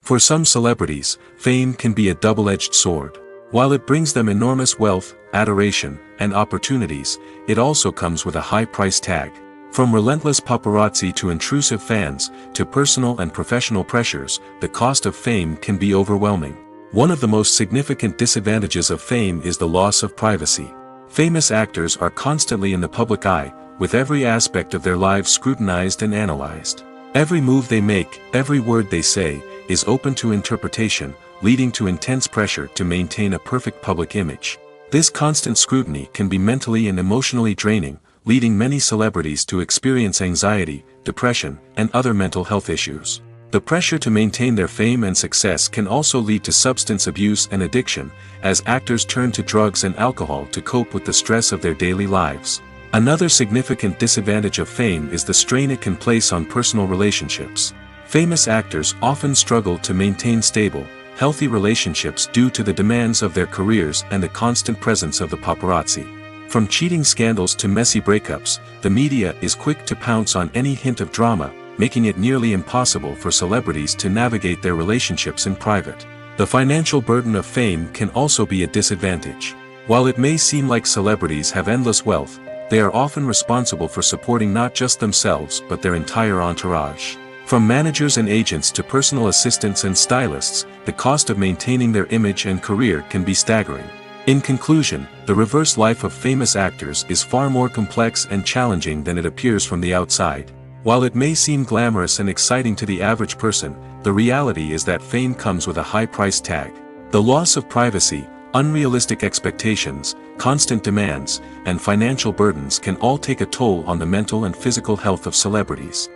A: For some celebrities, fame can be a double-edged sword. While it brings them enormous wealth, adoration, and opportunities, it also comes with a high price tag. From relentless paparazzi to intrusive fans, to personal and professional pressures, the cost of fame can be overwhelming. One of the most significant disadvantages of fame is the loss of privacy. Famous actors are constantly in the public eye, with every aspect of their lives scrutinized and analyzed. Every move they make, every word they say, is open to interpretation, leading to intense pressure to maintain a perfect public image. This constant scrutiny can be mentally and emotionally draining, leading many celebrities to experience anxiety, depression, and other mental health issues. The pressure to maintain their fame and success can also lead to substance abuse and addiction, as actors turn to drugs and alcohol to cope with the stress of their daily lives. Another significant disadvantage of fame is the strain it can place on personal relationships. Famous actors often struggle to maintain stable, healthy relationships due to the demands of their careers and the constant presence of the paparazzi. From cheating scandals to messy breakups, the media is quick to pounce on any hint of drama, making it nearly impossible for celebrities to navigate their relationships in private. The financial burden of fame can also be a disadvantage. While it may seem like celebrities have endless wealth, they are often responsible for supporting not just themselves but their entire entourage. From managers and agents to personal assistants and stylists, the cost of maintaining their image and career can be staggering. In conclusion, the reverse life of famous actors is far more complex and challenging than it appears from the outside. While it may seem glamorous and exciting to the average person, the reality is that fame comes with a high price tag. The loss of privacy, unrealistic expectations, constant demands, and financial burdens can all take a toll on the mental and physical health of celebrities.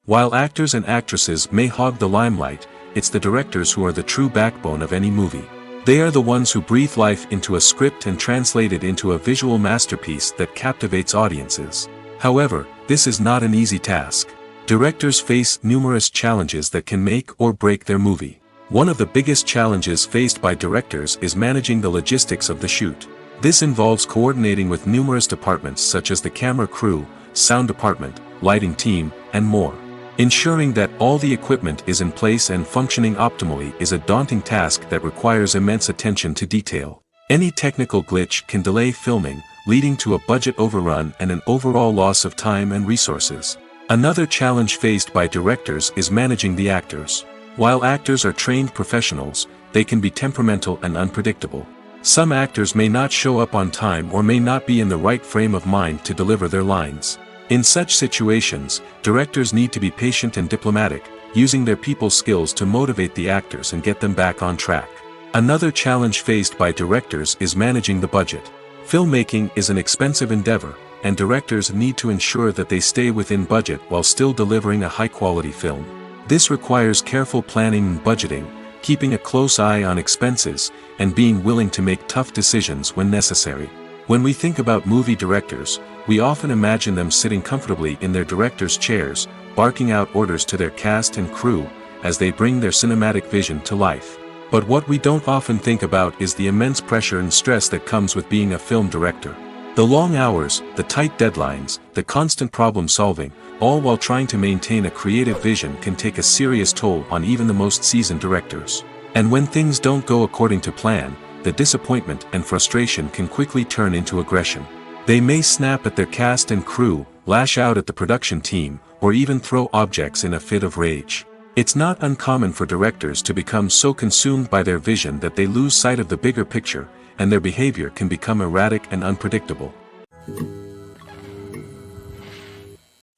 A: While actors and actresses may hog the limelight, it's the directors who are the true backbone of any movie. They are the ones who breathe life into a script and translate it into a visual masterpiece that captivates audiences. However, this is not an easy task. Directors face numerous challenges that can make or break their movie. One of the biggest challenges faced by directors is managing the logistics of the shoot. This involves coordinating with numerous departments such as the camera crew, sound department, lighting team, and more. Ensuring that all the equipment is in place and functioning optimally is a daunting task that requires immense attention to detail. Any technical glitch can delay filming, leading to a budget overrun and an overall loss of time and resources. Another challenge faced by directors is managing the actors. While actors are trained professionals, they can be temperamental and unpredictable. Some actors may not show up on time or may not be in the right frame of mind to deliver their lines. In such situations, directors need to be patient and diplomatic, using their people skills to motivate the actors and get them back on track. Another challenge faced by directors is managing the budget. Filmmaking is an expensive endeavor, and directors need to ensure that they stay within budget while still delivering a high-quality film. This requires careful planning and budgeting, keeping a close eye on expenses, and being willing to make tough decisions when necessary. When we think about movie directors, we often imagine them sitting comfortably in their director's chairs, barking out orders to their cast and crew, as they bring their cinematic vision to life. But what we don't often think about is the immense pressure and stress that comes with being a film director. The long hours, the tight deadlines, the constant problem solving, all while trying to maintain a creative vision can take a serious toll on even the most seasoned directors. And when things don't go according to plan, the disappointment and frustration can quickly turn into aggression. They may snap at their cast and crew, lash out at the production team, or even throw objects in a fit of rage. It's not uncommon for directors to become so consumed by their vision that they lose sight of the bigger picture, and their behavior can become erratic and unpredictable.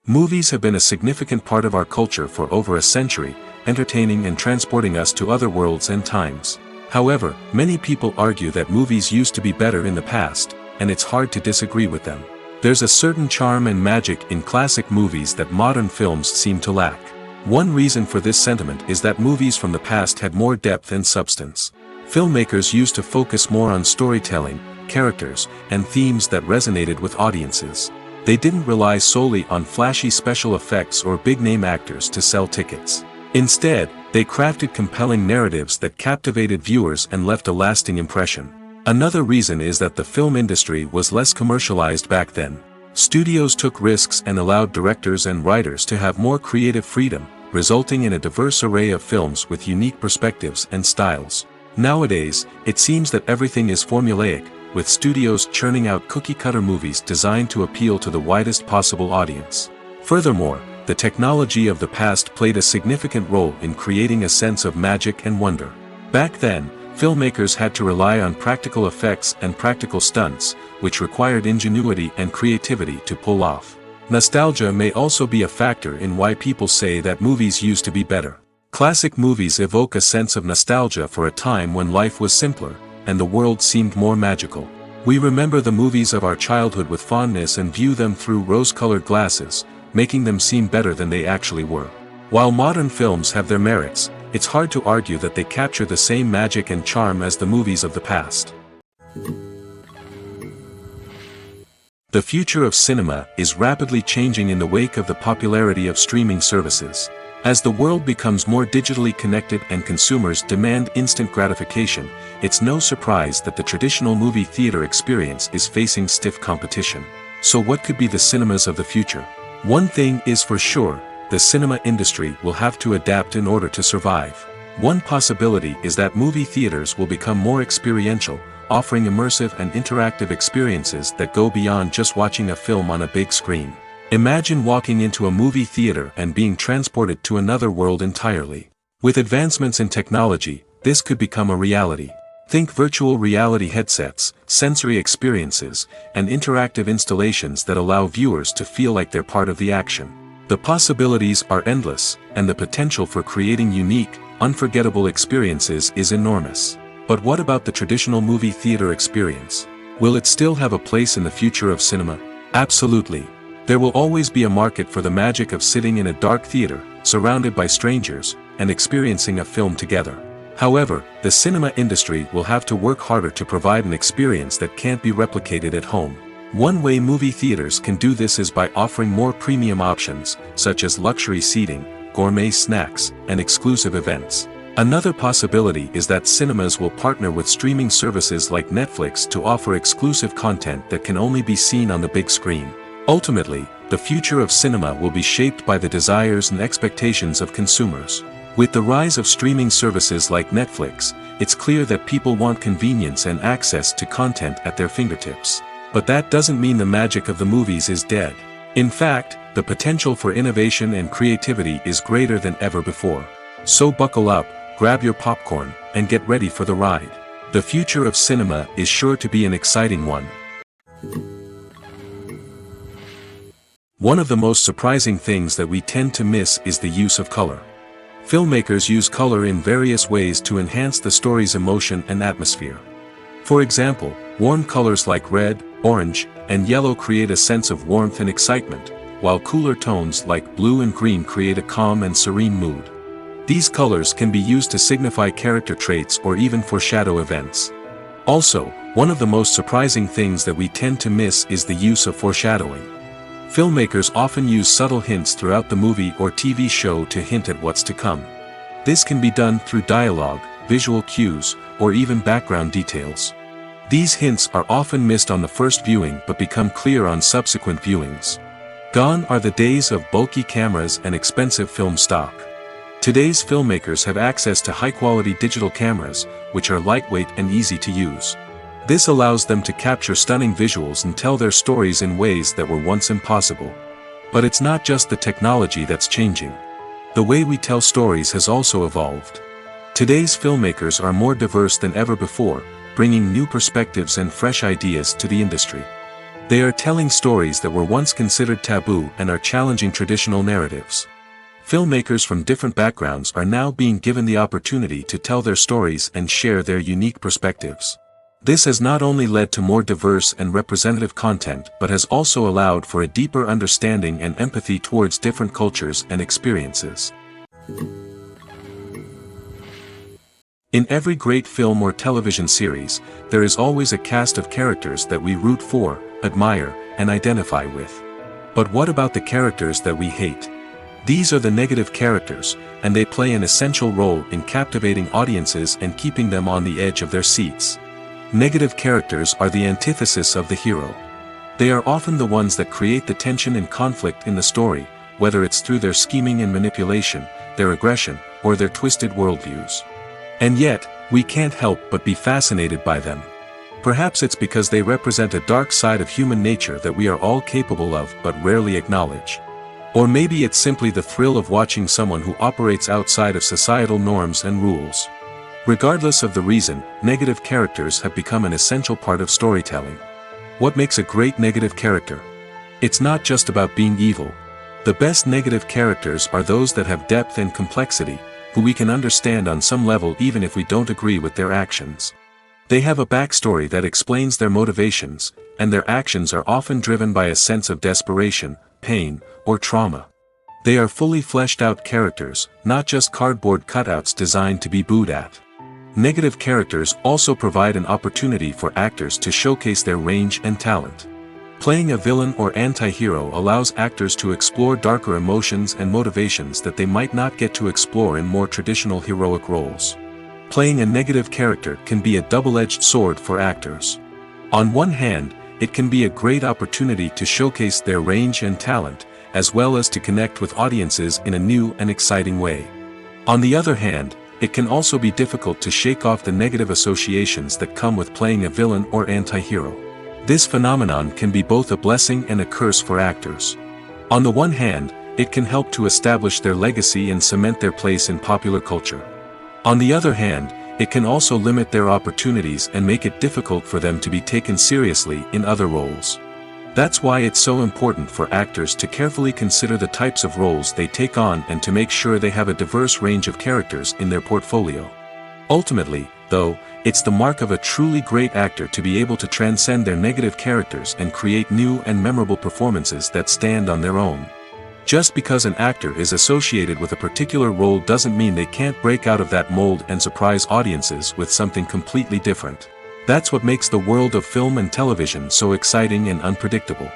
A: Movies have been a significant part of our culture for over a century, entertaining and transporting us to other worlds and times. However, many people argue that movies used to be better in the past, and it's hard to disagree with them. There's a certain charm and magic in classic movies that modern films seem to lack. One reason for this sentiment is that movies from the past had more depth and substance. Filmmakers used to focus more on storytelling, characters, and themes that resonated with audiences. They didn't rely solely on flashy special effects or big-name actors to sell tickets. Instead, they crafted compelling narratives that captivated viewers and left a lasting impression. Another reason is that the film industry was less commercialized back then. Studios took risks and allowed directors and writers to have more creative freedom, resulting in a diverse array of films with unique perspectives and styles. Nowadays, it seems that everything is formulaic, with studios churning out cookie-cutter movies designed to appeal to the widest possible audience. Furthermore, the technology of the past played a significant role in creating a sense of magic and wonder. Back then, filmmakers had to rely on practical effects and practical stunts, which required ingenuity and creativity to pull off. Nostalgia may also be a factor in why people say that movies used to be better. Classic movies evoke a sense of nostalgia for a time when life was simpler, and the world seemed more magical. We remember the movies of our childhood with fondness and view them through rose-colored glasses, making them seem better than they actually were. While modern films have their merits, it's hard to argue that they capture the same magic and charm as the movies of the past. The future of cinema is rapidly changing in the wake of the popularity of streaming services. As the world becomes more digitally connected and consumers demand instant gratification, it's no surprise that the traditional movie theater experience is facing stiff competition. So what could be the cinemas of the future? One thing is for sure, the cinema industry will have to adapt in order to survive. One possibility is that movie theaters will become more experiential, offering immersive and interactive experiences that go beyond just watching a film on a big screen. Imagine walking into a movie theater and being transported to another world entirely. With advancements in technology, this could become a reality. Think virtual reality headsets, sensory experiences, and interactive installations that allow viewers to feel like they're part of the action. The possibilities are endless, and the potential for creating unique, unforgettable experiences is enormous. But what about the traditional movie theater experience? Will it still have a place in the future of cinema? Absolutely. There will always be a market for the magic of sitting in a dark theater, surrounded by strangers, and experiencing a film together. However, the cinema industry will have to work harder to provide an experience that can't be replicated at home. One way movie theaters can do this is by offering more premium options, such as luxury seating, gourmet snacks, and exclusive events. Another possibility is that cinemas will partner with streaming services like Netflix to offer exclusive content that can only be seen on the big screen. Ultimately, the future of cinema will be shaped by the desires and expectations of consumers. With the rise of streaming services like Netflix, it's clear that people want convenience and access to content at their fingertips. But that doesn't mean the magic of the movies is dead. In fact, the potential for innovation and creativity is greater than ever before. So buckle up, grab your popcorn, and get ready for the ride. The future of cinema is sure to be an exciting one. One of the most surprising things that we tend to miss is the use of color. Filmmakers use color in various ways to enhance the story's emotion and atmosphere. For example, warm colors like red, orange, and yellow create a sense of warmth and excitement, while cooler tones like blue and green create a calm and serene mood. These colors can be used to signify character traits or even foreshadow events. Also, one of the most surprising things that we tend to miss is the use of foreshadowing. Filmmakers often use subtle hints throughout the movie or TV show to hint at what's to come. This can be done through dialogue, visual cues, or even background details. These hints are often missed on the first viewing but become clear on subsequent viewings. Gone are the days of bulky cameras and expensive film stock. Today's filmmakers have access to high-quality digital cameras, which are lightweight and easy to use. This allows them to capture stunning visuals and tell their stories in ways that were once impossible. But it's not just the technology that's changing. The way we tell stories has also evolved. Today's filmmakers are more diverse than ever before, bringing new perspectives and fresh ideas to the industry. They are telling stories that were once considered taboo and are challenging traditional narratives. Filmmakers from different backgrounds are now being given the opportunity to tell their stories and share their unique perspectives. This has not only led to more diverse and representative content but has also allowed for a deeper understanding and empathy towards different cultures and experiences. In every great film or television series, there is always a cast of characters that we root for, admire, and identify with. But what about the characters that we hate? These are the negative characters, and they play an essential role in captivating audiences and keeping them on the edge of their seats. Negative characters are the antithesis of the hero. They are often the ones that create the tension and conflict in the story, whether it's through their scheming and manipulation, their aggression, or their twisted worldviews. And yet, we can't help but be fascinated by them. Perhaps it's because they represent a dark side of human nature that we are all capable of but rarely acknowledge. Or maybe it's simply the thrill of watching someone who operates outside of societal norms and rules. Regardless of the reason, negative characters have become an essential part of storytelling. What makes a great negative character? It's not just about being evil. The best negative characters are those that have depth and complexity, who we can understand on some level even if we don't agree with their actions. They have a backstory that explains their motivations, and their actions are often driven by a sense of desperation, pain, or trauma. They are fully fleshed out characters, not just cardboard cutouts designed to be booed at. Negative characters also provide an opportunity for actors to showcase their range and talent. Playing a villain or anti-hero allows actors to explore darker emotions and motivations that they might not get to explore in more traditional heroic roles. Playing a negative character can be a double-edged sword for actors. On one hand, it can be a great opportunity to showcase their range and talent, as well as to connect with audiences in a new and exciting way. On the other hand, it can also be difficult to shake off the negative associations that come with playing a villain or anti-hero. This phenomenon can be both a blessing and a curse for actors. On the one hand, it can help to establish their legacy and cement their place in popular culture. On the other hand, it can also limit their opportunities and make it difficult for them to be taken seriously in other roles. That's why it's so important for actors to carefully consider the types of roles they take on and to make sure they have a diverse range of characters in their portfolio. Ultimately, though, it's the mark of a truly great actor to be able to transcend their negative characters and create new and memorable performances that stand on their own. Just because an actor is associated with a particular role doesn't mean they can't break out of that mold and surprise audiences with something completely different. That's what makes the world of film and television so exciting and unpredictable.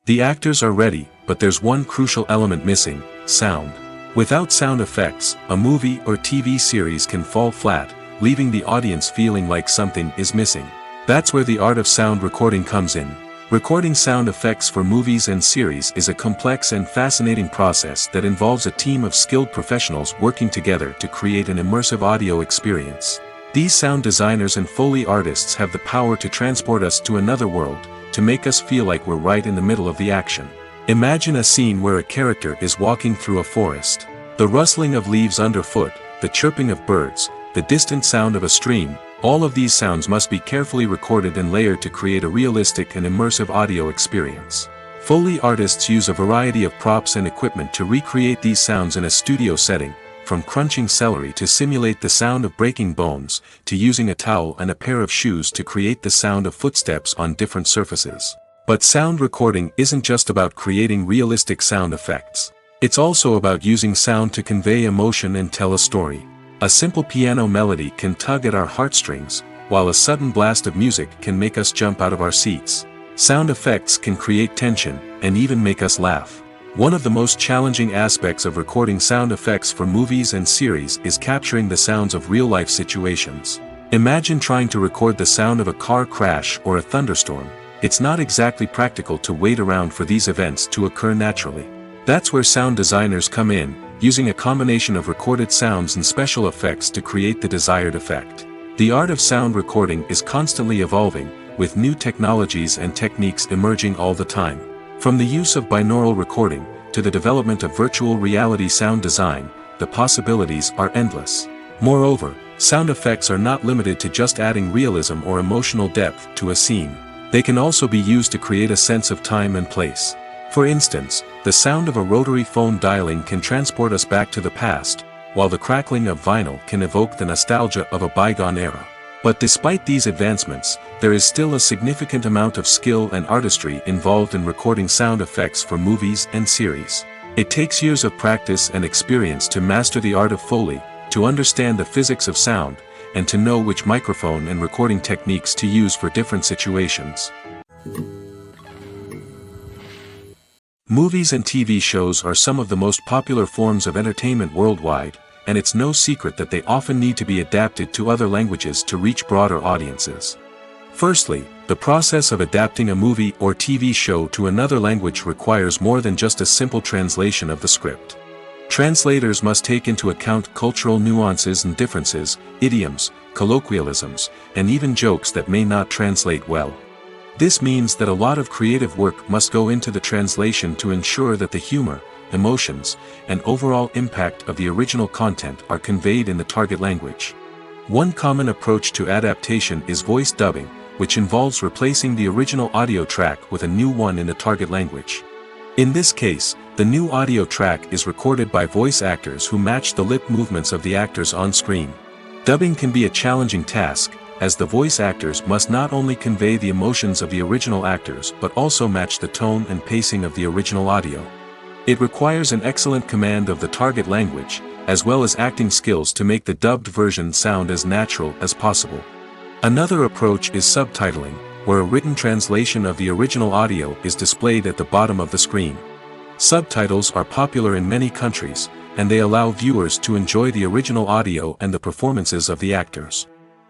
A: The actors are ready, but there's one crucial element missing: sound. Without sound effects, a movie or TV series can fall flat, leaving the audience feeling like something is missing. That's where the art of sound recording comes in. Recording sound effects for movies and series is a complex and fascinating process that involves a team of skilled professionals working together to create an immersive audio experience. These sound designers and Foley artists have the power to transport us to another world, to make us feel like we're right in the middle of the action. Imagine a scene where a character is walking through a forest. The rustling of leaves underfoot, the chirping of birds, the distant sound of a stream, all of these sounds must be carefully recorded and layered to create a realistic and immersive audio experience. Foley artists use a variety of props and equipment to recreate these sounds in a studio setting, from crunching celery to simulate the sound of breaking bones, to using a towel and a pair of shoes to create the sound of footsteps on different surfaces. But sound recording isn't just about creating realistic sound effects. It's also about using sound to convey emotion and tell a story. A simple piano melody can tug at our heartstrings, while a sudden blast of music can make us jump out of our seats. Sound effects can create tension, and even make us laugh. One of the most challenging aspects of recording sound effects for movies and series is capturing the sounds of real-life situations. Imagine trying to record the sound of a car crash or a thunderstorm. It's not exactly practical to wait around for these events to occur naturally. That's where sound designers come in, using a combination of recorded sounds and special effects to create the desired effect. The art of sound recording is constantly evolving, with new technologies and techniques emerging all the time. From the use of binaural recording, to the development of virtual reality sound design, the possibilities are endless. Moreover, sound effects are not limited to just adding realism or emotional depth to a scene. They can also be used to create a sense of time and place. For instance, the sound of a rotary phone dialing can transport us back to the past, while the crackling of vinyl can evoke the nostalgia of a bygone era. But despite these advancements, there is still a significant amount of skill and artistry involved in recording sound effects for movies and series. It takes years of practice and experience to master the art of Foley, to understand the physics of sound, and to know which microphone and recording techniques to use for different situations. Movies and TV shows are some of the most popular forms of entertainment worldwide, and it's no secret that they often need to be adapted to other languages to reach broader audiences. Firstly, the process of adapting a movie or TV show to another language requires more than just a simple translation of the script. Translators must take into account cultural nuances and differences, idioms, colloquialisms, and even jokes that may not translate well. This means that a lot of creative work must go into the translation to ensure that the humor, emotions, and overall impact of the original content are conveyed in the target language. One common approach to adaptation is voice dubbing, which involves replacing the original audio track with a new one in the target language. In this case, the new audio track is recorded by voice actors who match the lip movements of the actors on screen. Dubbing can be a challenging task, as the voice actors must not only convey the emotions of the original actors but also match the tone and pacing of the original audio. It requires an excellent command of the target language, as well as acting skills to make the dubbed version sound as natural as possible. Another approach is subtitling, where a written translation of the original audio is displayed at the bottom of the screen. Subtitles are popular in many countries, and they allow viewers to enjoy the original audio and the performances of the actors.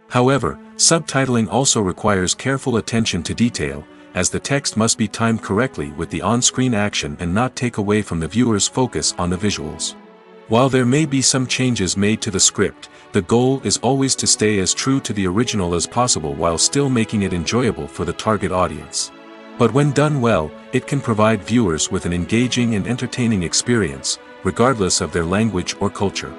A: However, subtitling also requires careful attention to detail, as the text must be timed correctly with the on-screen action and not take away from the viewer's focus on the visuals. While there may be some changes made to the script, the goal is always to stay as true to the original as possible while still making it enjoyable for the target audience. But when done well, it can provide viewers with an engaging and entertaining experience, regardless of their language or culture.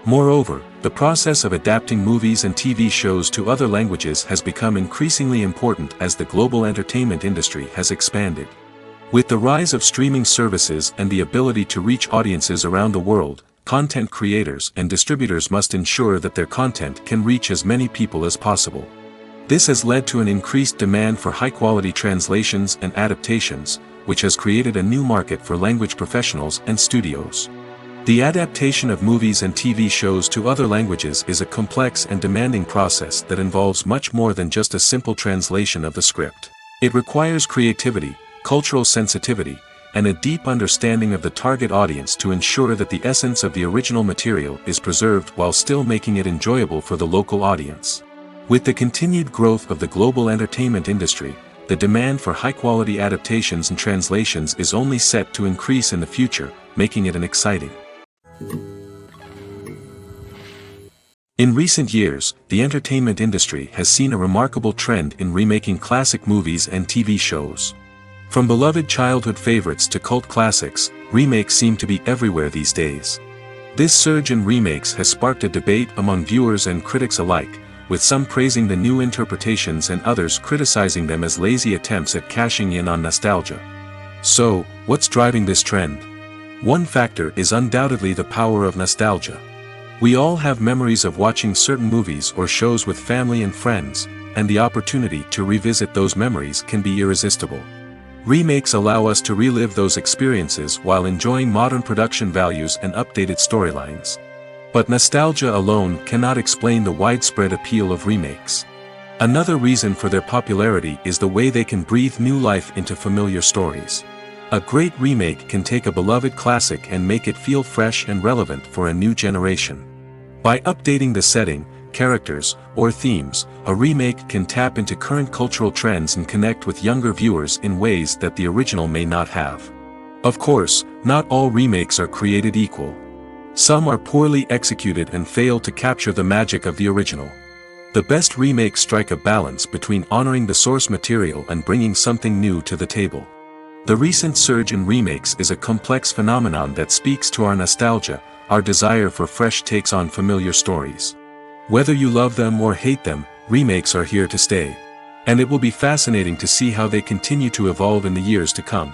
A: Moreover, the process of adapting movies and TV shows to other languages has become increasingly important as the global entertainment industry has expanded. With the rise of streaming services and the ability to reach audiences around the world, content creators and distributors must ensure that their content can reach as many people as possible. This has led to an increased demand for high-quality translations and adaptations, which has created a new market for language professionals and studios. The adaptation of movies and TV shows to other languages is a complex and demanding process that involves much more than just a simple translation of the script. It requires creativity, cultural sensitivity, and a deep understanding of the target audience to ensure that the essence of the original material is preserved while still making it enjoyable for the local audience. With the continued growth of the global entertainment industry, the demand for high-quality adaptations and translations is only set to increase in the future, making it an exciting. In recent years, the entertainment industry has seen a remarkable trend in remaking classic movies and TV shows. From beloved childhood favorites to cult classics, remakes seem to be everywhere these days. This surge in remakes has sparked a debate among viewers and critics alike, with some praising the new interpretations and others criticizing them as lazy attempts at cashing in on nostalgia. So, what's driving this trend? One factor is undoubtedly the power of nostalgia. We all have memories of watching certain movies or shows with family and friends, and the opportunity to revisit those memories can be irresistible. Remakes allow us to relive those experiences while enjoying modern production values and updated storylines. But nostalgia alone cannot explain the widespread appeal of remakes. Another reason for their popularity is the way they can breathe new life into familiar stories. A great remake can take a beloved classic and make it feel fresh and relevant for a new generation. By updating the setting, characters, or themes, a remake can tap into current cultural trends and connect with younger viewers in ways that the original may not have. Of course, not all remakes are created equal. Some are poorly executed and fail to capture the magic of the original. The best remakes strike a balance between honoring the source material and bringing something new to the table. The recent surge in remakes is a complex phenomenon that speaks to our nostalgia, our desire for fresh takes on familiar stories. Whether you love them or hate them, remakes are here to stay. And it will be fascinating to see how they continue to evolve in the years to come.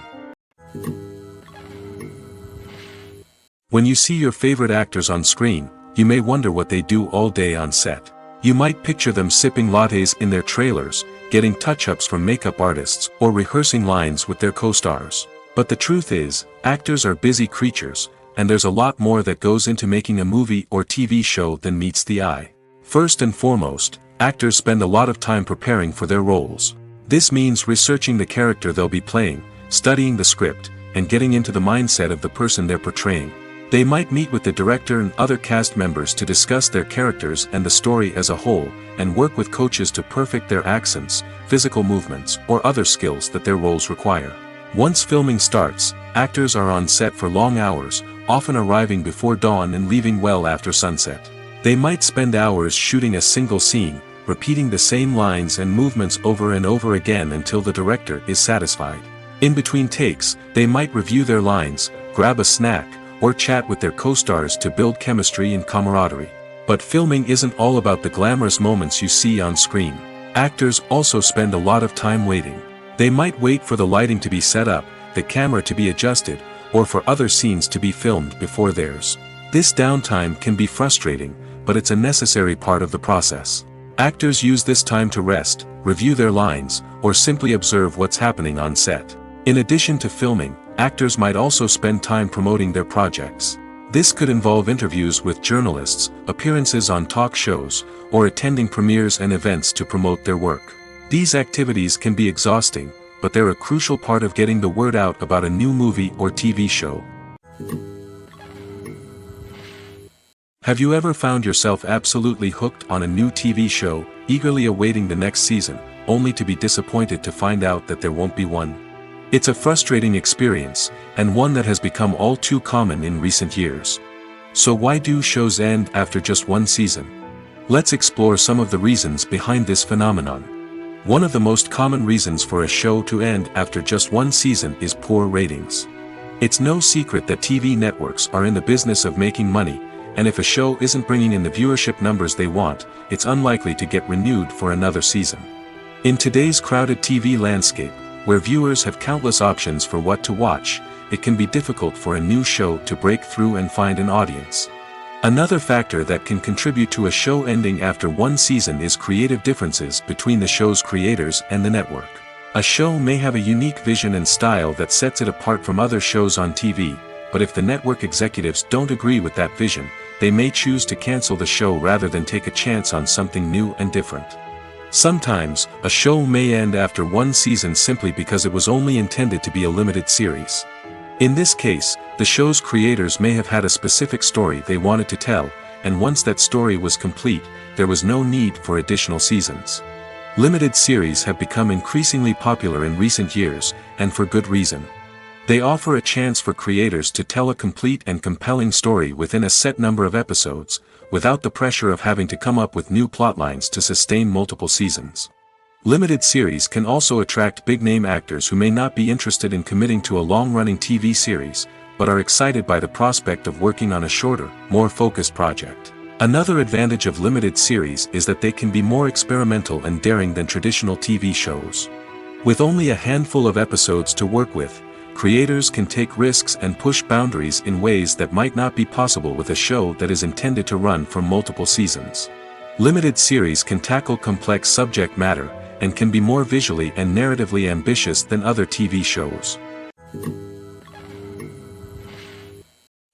A: When you see your favorite actors on screen, you may wonder what they do all day on set. You might picture them sipping lattes in their trailers, getting touch-ups from makeup artists, or rehearsing lines with their co-stars. But the truth is, actors are busy creatures, and there's a lot more that goes into making a movie or TV show than meets the eye. First and foremost, actors spend a lot of time preparing for their roles. This means researching the character they'll be playing, studying the script, and getting into the mindset of the person they're portraying. They might meet with the director and other cast members to discuss their characters and the story as a whole, and work with coaches to perfect their accents, physical movements, or other skills that their roles require. Once filming starts, actors are on set for long hours, often arriving before dawn and leaving well after sunset. They might spend hours shooting a single scene, repeating the same lines and movements over and over again until the director is satisfied. In between takes, they might review their lines, grab a snack, or chat with their co-stars to build chemistry and camaraderie. But filming isn't all about the glamorous moments you see on screen. Actors also spend a lot of time waiting. They might wait for the lighting to be set up, the camera to be adjusted, or for other scenes to be filmed before theirs. This downtime can be frustrating, but it's a necessary part of the process. Actors use this time to rest, review their lines, or simply observe what's happening on set. In addition to filming, actors might also spend time promoting their projects. This could involve interviews with journalists, appearances on talk shows, or attending premieres and events to promote their work. These activities can be exhausting, but they're a crucial part of getting the word out about a new movie or TV show. Have you ever found yourself absolutely hooked on a new TV show, eagerly awaiting the next season, only to be disappointed to find out that there won't be one? It's a frustrating experience, and one that has become all too common in recent years. So why do shows end after just one season? Let's explore some of the reasons behind this phenomenon. One of the most common reasons for a show to end after just one season is poor ratings. It's no secret that TV networks are in the business of making money, and if a show isn't bringing in the viewership numbers they want, it's unlikely to get renewed for another season. In today's crowded TV landscape, where viewers have countless options for what to watch, it can be difficult for a new show to break through and find an audience. Another factor that can contribute to a show ending after one season is creative differences between the show's creators and the network. A show may have a unique vision and style that sets it apart from other shows on TV, but if the network executives don't agree with that vision, they may choose to cancel the show rather than take a chance on something new and different. Sometimes, a show may end after one season simply because it was only intended to be a limited series. In this case, the show's creators may have had a specific story they wanted to tell, and once that story was complete, there was no need for additional seasons. Limited series have become increasingly popular in recent years, and for good reason. They offer a chance for creators to tell a complete and compelling story within a set number of episodes, without the pressure of having to come up with new plotlines to sustain multiple seasons. Limited series can also attract big-name actors who may not be interested in committing to a long-running TV series, but are excited by the prospect of working on a shorter, more focused project. Another advantage of limited series is that they can be more experimental and daring than traditional TV shows. With only a handful of episodes to work with, creators can take risks and push boundaries in ways that might not be possible with a show that is intended to run for multiple seasons. Limited series can tackle complex subject matter, and can be more visually and narratively ambitious than other TV shows.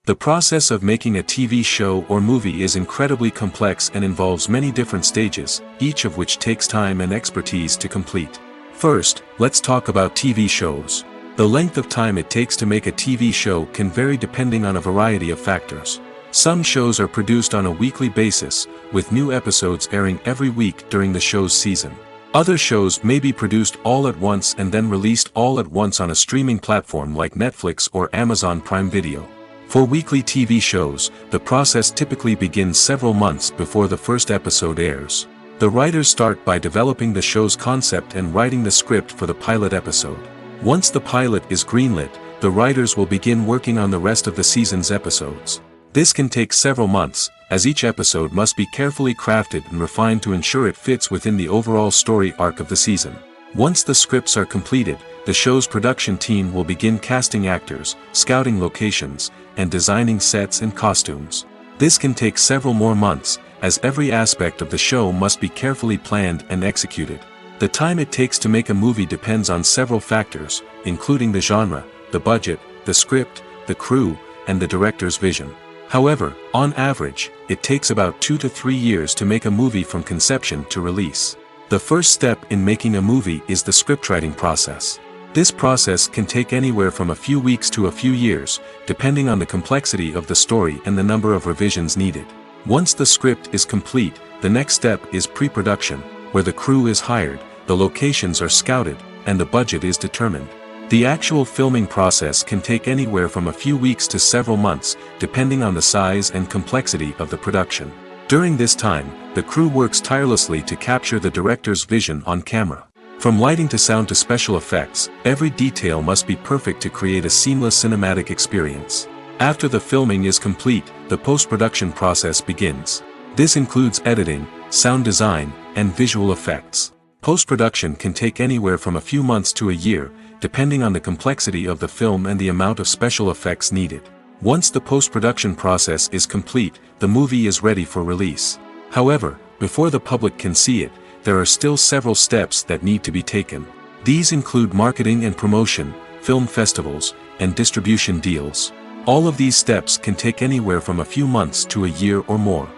A: The process of making a TV show or movie is incredibly complex and involves many different stages, each of which takes time and expertise to complete. First, let's talk about TV shows. The length of time it takes to make a TV show can vary depending on a variety of factors. Some shows are produced on a weekly basis, with new episodes airing every week during the show's season. Other shows may be produced all at once and then released all at once on a streaming platform like Netflix or Amazon Prime Video. For weekly TV shows, the process typically begins several months before the first episode airs. The writers start by developing the show's concept and writing the script for the pilot episode. Once the pilot is greenlit, the writers will begin working on the rest of the season's episodes. This can take several months, as each episode must be carefully crafted and refined to ensure it fits within the overall story arc of the season. Once the scripts are completed, the show's production team will begin casting actors, scouting locations, and designing sets and costumes. This can take several more months, as every aspect of the show must be carefully planned and executed. The time it takes to make a movie depends on several factors, including the genre, the budget, the script, the crew, and the director's vision. However, on average, it takes about 2 to 3 years to make a movie from conception to release. The first step in making a movie is the scriptwriting process. This process can take anywhere from a few weeks to a few years, depending on the complexity of the story and the number of revisions needed. Once the script is complete, the next step is pre-production, where the crew is hired, the locations are scouted, and the budget is determined. The actual filming process can take anywhere from a few weeks to several months, depending on the size and complexity of the production. During this time, the crew works tirelessly to capture the director's vision on camera. From lighting to sound to special effects, every detail must be perfect to create a seamless cinematic experience. After the filming is complete, the post-production process begins. This includes editing, sound design, and visual effects. Post-production can take anywhere from a few months to a year, depending on the complexity of the film and the amount of special effects needed. Once the post-production process is complete, the movie is ready for release. However, before the public can see it, there are still several steps that need to be taken. These include marketing and promotion, film festivals, and distribution deals. All of these steps can take anywhere from a few months to a year or more.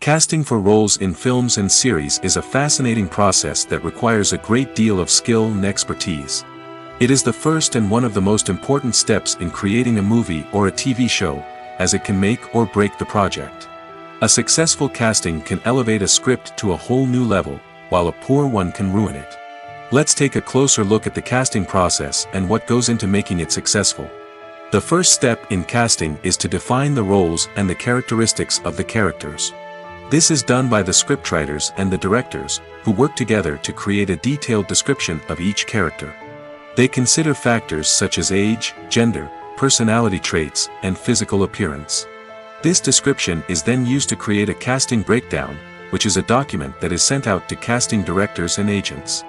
A: Casting for roles in films and series is a fascinating process that requires a great deal of skill and expertise. It is the first and one of the most important steps in creating a movie or a TV show, as it can make or break the project. A successful casting can elevate a script to a whole new level, while a poor one can ruin it. Let's take a closer look at the casting process and what goes into making it successful. The first step in casting is to define the roles and the characteristics of the characters. This is done by the scriptwriters and the directors, who work together to create a detailed description of each character. They consider factors such as age, gender, personality traits, and physical appearance. This description is then used to create a casting breakdown, which is a document that is sent out to casting directors and agents.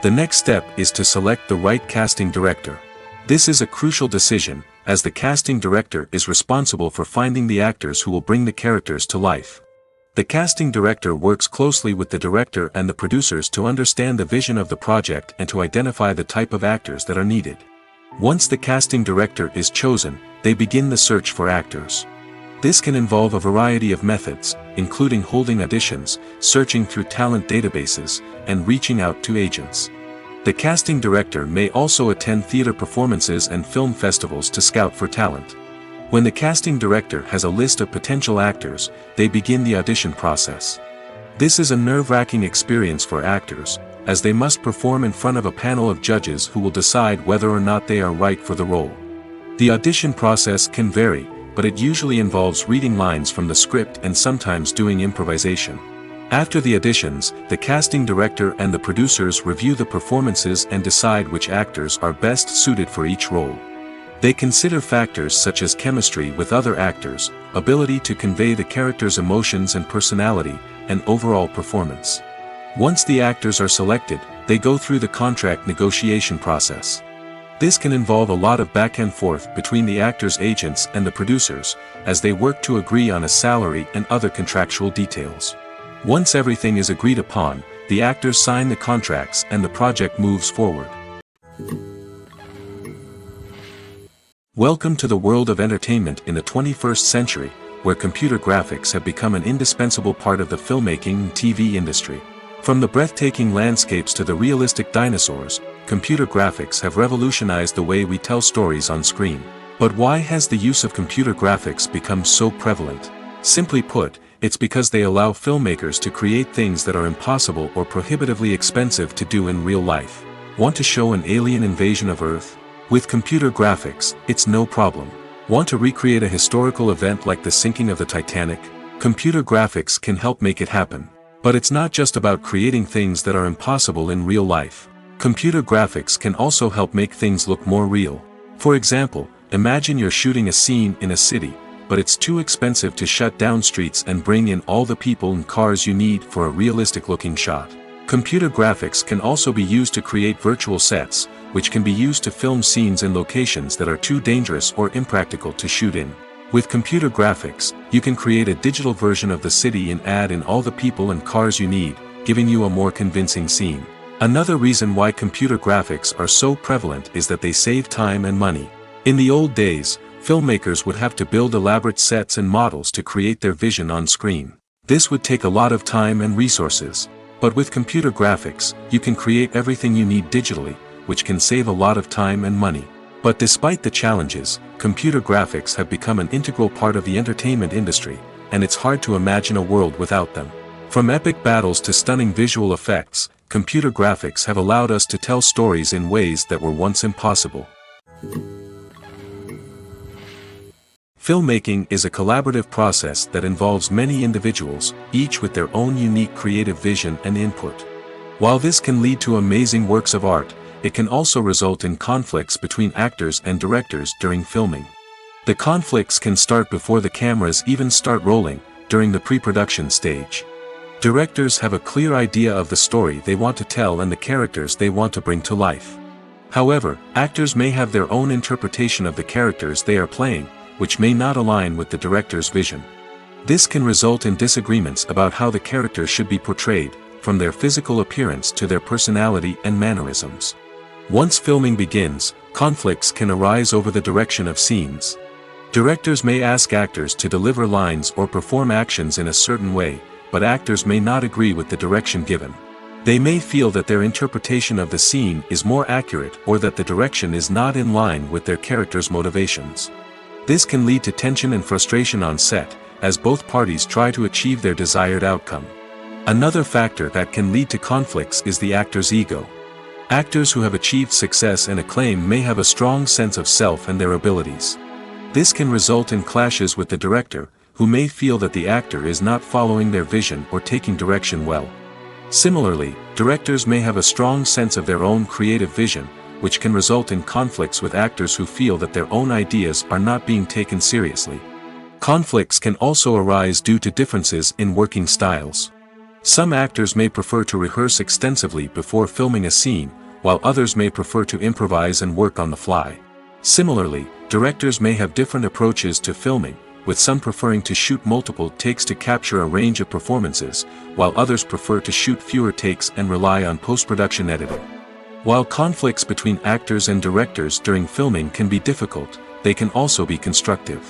A: The next step is to select the right casting director. This is a crucial decision, as the casting director is responsible for finding the actors who will bring the characters to life. The casting director works closely with the director and the producers to understand the vision of the project and to identify the type of actors that are needed. Once the casting director is chosen, they begin the search for actors. This can involve a variety of methods, including holding auditions, searching through talent databases, and reaching out to agents. The casting director may also attend theater performances and film festivals to scout for talent. When the casting director has a list of potential actors, they begin the audition process. This is a nerve-wracking experience for actors, as they must perform in front of a panel of judges who will decide whether or not they are right for the role. The audition process can vary, but it usually involves reading lines from the script and sometimes doing improvisation. After the auditions, the casting director and the producers review the performances and decide which actors are best suited for each role. They consider factors such as chemistry with other actors, ability to convey the character's emotions and personality, and overall performance. Once the actors are selected, they go through the contract negotiation process. This can involve a lot of back and forth between the actors' agents and the producers, as they work to agree on a salary and other contractual details. Once everything is agreed upon, the actors sign the contracts and the project moves forward. Welcome to the world of entertainment in the 21st century, where computer graphics have become an indispensable part of the filmmaking and TV industry. From the breathtaking landscapes to the realistic dinosaurs, computer graphics have revolutionized the way we tell stories on screen. But why has the use of computer graphics become so prevalent? Simply put, it's because they allow filmmakers to create things that are impossible or prohibitively expensive to do in real life. Want to show an alien invasion of Earth? With computer graphics, it's no problem. Want to recreate a historical event like the sinking of the Titanic? Computer graphics can help make it happen. But it's not just about creating things that are impossible in real life. Computer graphics can also help make things look more real. For example, imagine you're shooting a scene in a city, but it's too expensive to shut down streets and bring in all the people and cars you need for a realistic-looking shot. Computer graphics can also be used to create virtual sets, which can be used to film scenes in locations that are too dangerous or impractical to shoot in. With computer graphics, you can create a digital version of the city and add in all the people and cars you need, giving you a more convincing scene. Another reason why computer graphics are so prevalent is that they save time and money. In the old days, filmmakers would have to build elaborate sets and models to create their vision on screen. This would take a lot of time and resources. But with computer graphics, you can create everything you need digitally, which can save a lot of time and money. But despite the challenges, computer graphics have become an integral part of the entertainment industry, and it's hard to imagine a world without them. From epic battles to stunning visual effects, computer graphics have allowed us to tell stories in ways that were once impossible. Filmmaking is a collaborative process that involves many individuals, each with their own unique creative vision and input. While this can lead to amazing works of art, it can also result in conflicts between actors and directors during filming. The conflicts can start before the cameras even start rolling, during the pre-production stage. Directors have a clear idea of the story they want to tell and the characters they want to bring to life. However, actors may have their own interpretation of the characters they are playing, which may not align with the director's vision. This can result in disagreements about how the characters should be portrayed, from their physical appearance to their personality and mannerisms. Once filming begins, conflicts can arise over the direction of scenes. Directors may ask actors to deliver lines or perform actions in a certain way, but actors may not agree with the direction given. They may feel that their interpretation of the scene is more accurate or that the direction is not in line with their character's motivations. This can lead to tension and frustration on set, as both parties try to achieve their desired outcome. Another factor that can lead to conflicts is the actor's ego. Actors who have achieved success and acclaim may have a strong sense of self and their abilities. This can result in clashes with the director, who may feel that the actor is not following their vision or taking direction well. Similarly, directors may have a strong sense of their own creative vision, which can result in conflicts with actors who feel that their own ideas are not being taken seriously. Conflicts can also arise due to differences in working styles. Some actors may prefer to rehearse extensively before filming a scene, while others may prefer to improvise and work on the fly. Similarly, directors may have different approaches to filming, with some preferring to shoot multiple takes to capture a range of performances, while others prefer to shoot fewer takes and rely on post-production editing. While conflicts between actors and directors during filming can be difficult, they can also be constructive.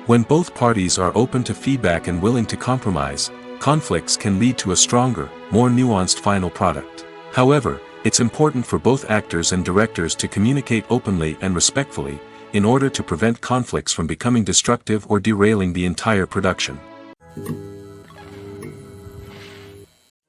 A: When both parties are open to feedback and willing to compromise, conflicts can lead to a stronger, more nuanced final product. However, it's important for both actors and directors to communicate openly and respectfully, in order to prevent conflicts from becoming destructive or derailing the entire production.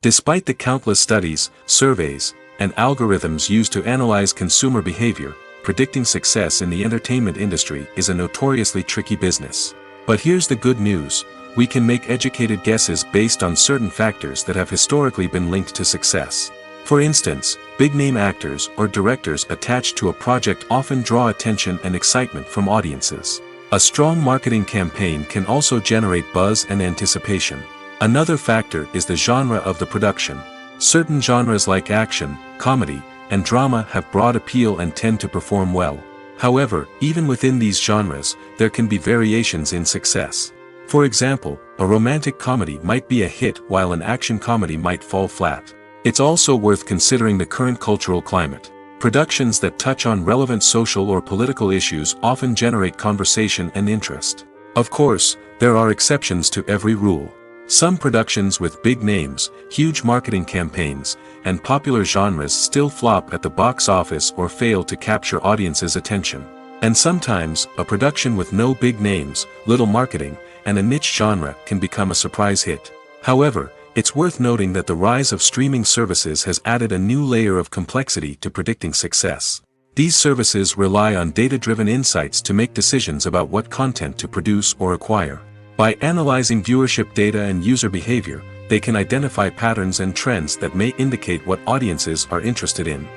A: Despite the countless studies, surveys, and algorithms used to analyze consumer behavior, predicting success in the entertainment industry is a notoriously tricky business. But here's the good news: we can make educated guesses based on certain factors that have historically been linked to success. For instance, big-name actors or directors attached to a project often draw attention and excitement from audiences. A strong marketing campaign can also generate buzz and anticipation. Another factor is the genre of the production. Certain genres like action, comedy, and drama have broad appeal and tend to perform well. However, even within these genres, there can be variations in success. For example, a romantic comedy might be a hit while an action comedy might fall flat. It's also worth considering the current cultural climate. Productions that touch on relevant social or political issues often generate conversation and interest. Of course, there are exceptions to every rule. Some productions with big names, huge marketing campaigns, and popular genres still flop at the box office or fail to capture audiences' attention. And sometimes, a production with no big names, little marketing, and a niche genre can become a surprise hit. However, it's worth noting that the rise of streaming services has added a new layer of complexity to predicting success. These services rely on data-driven insights to make decisions about what content to produce or acquire. By analyzing viewership data and user behavior, they can identify patterns and trends that may indicate what audiences are interested in.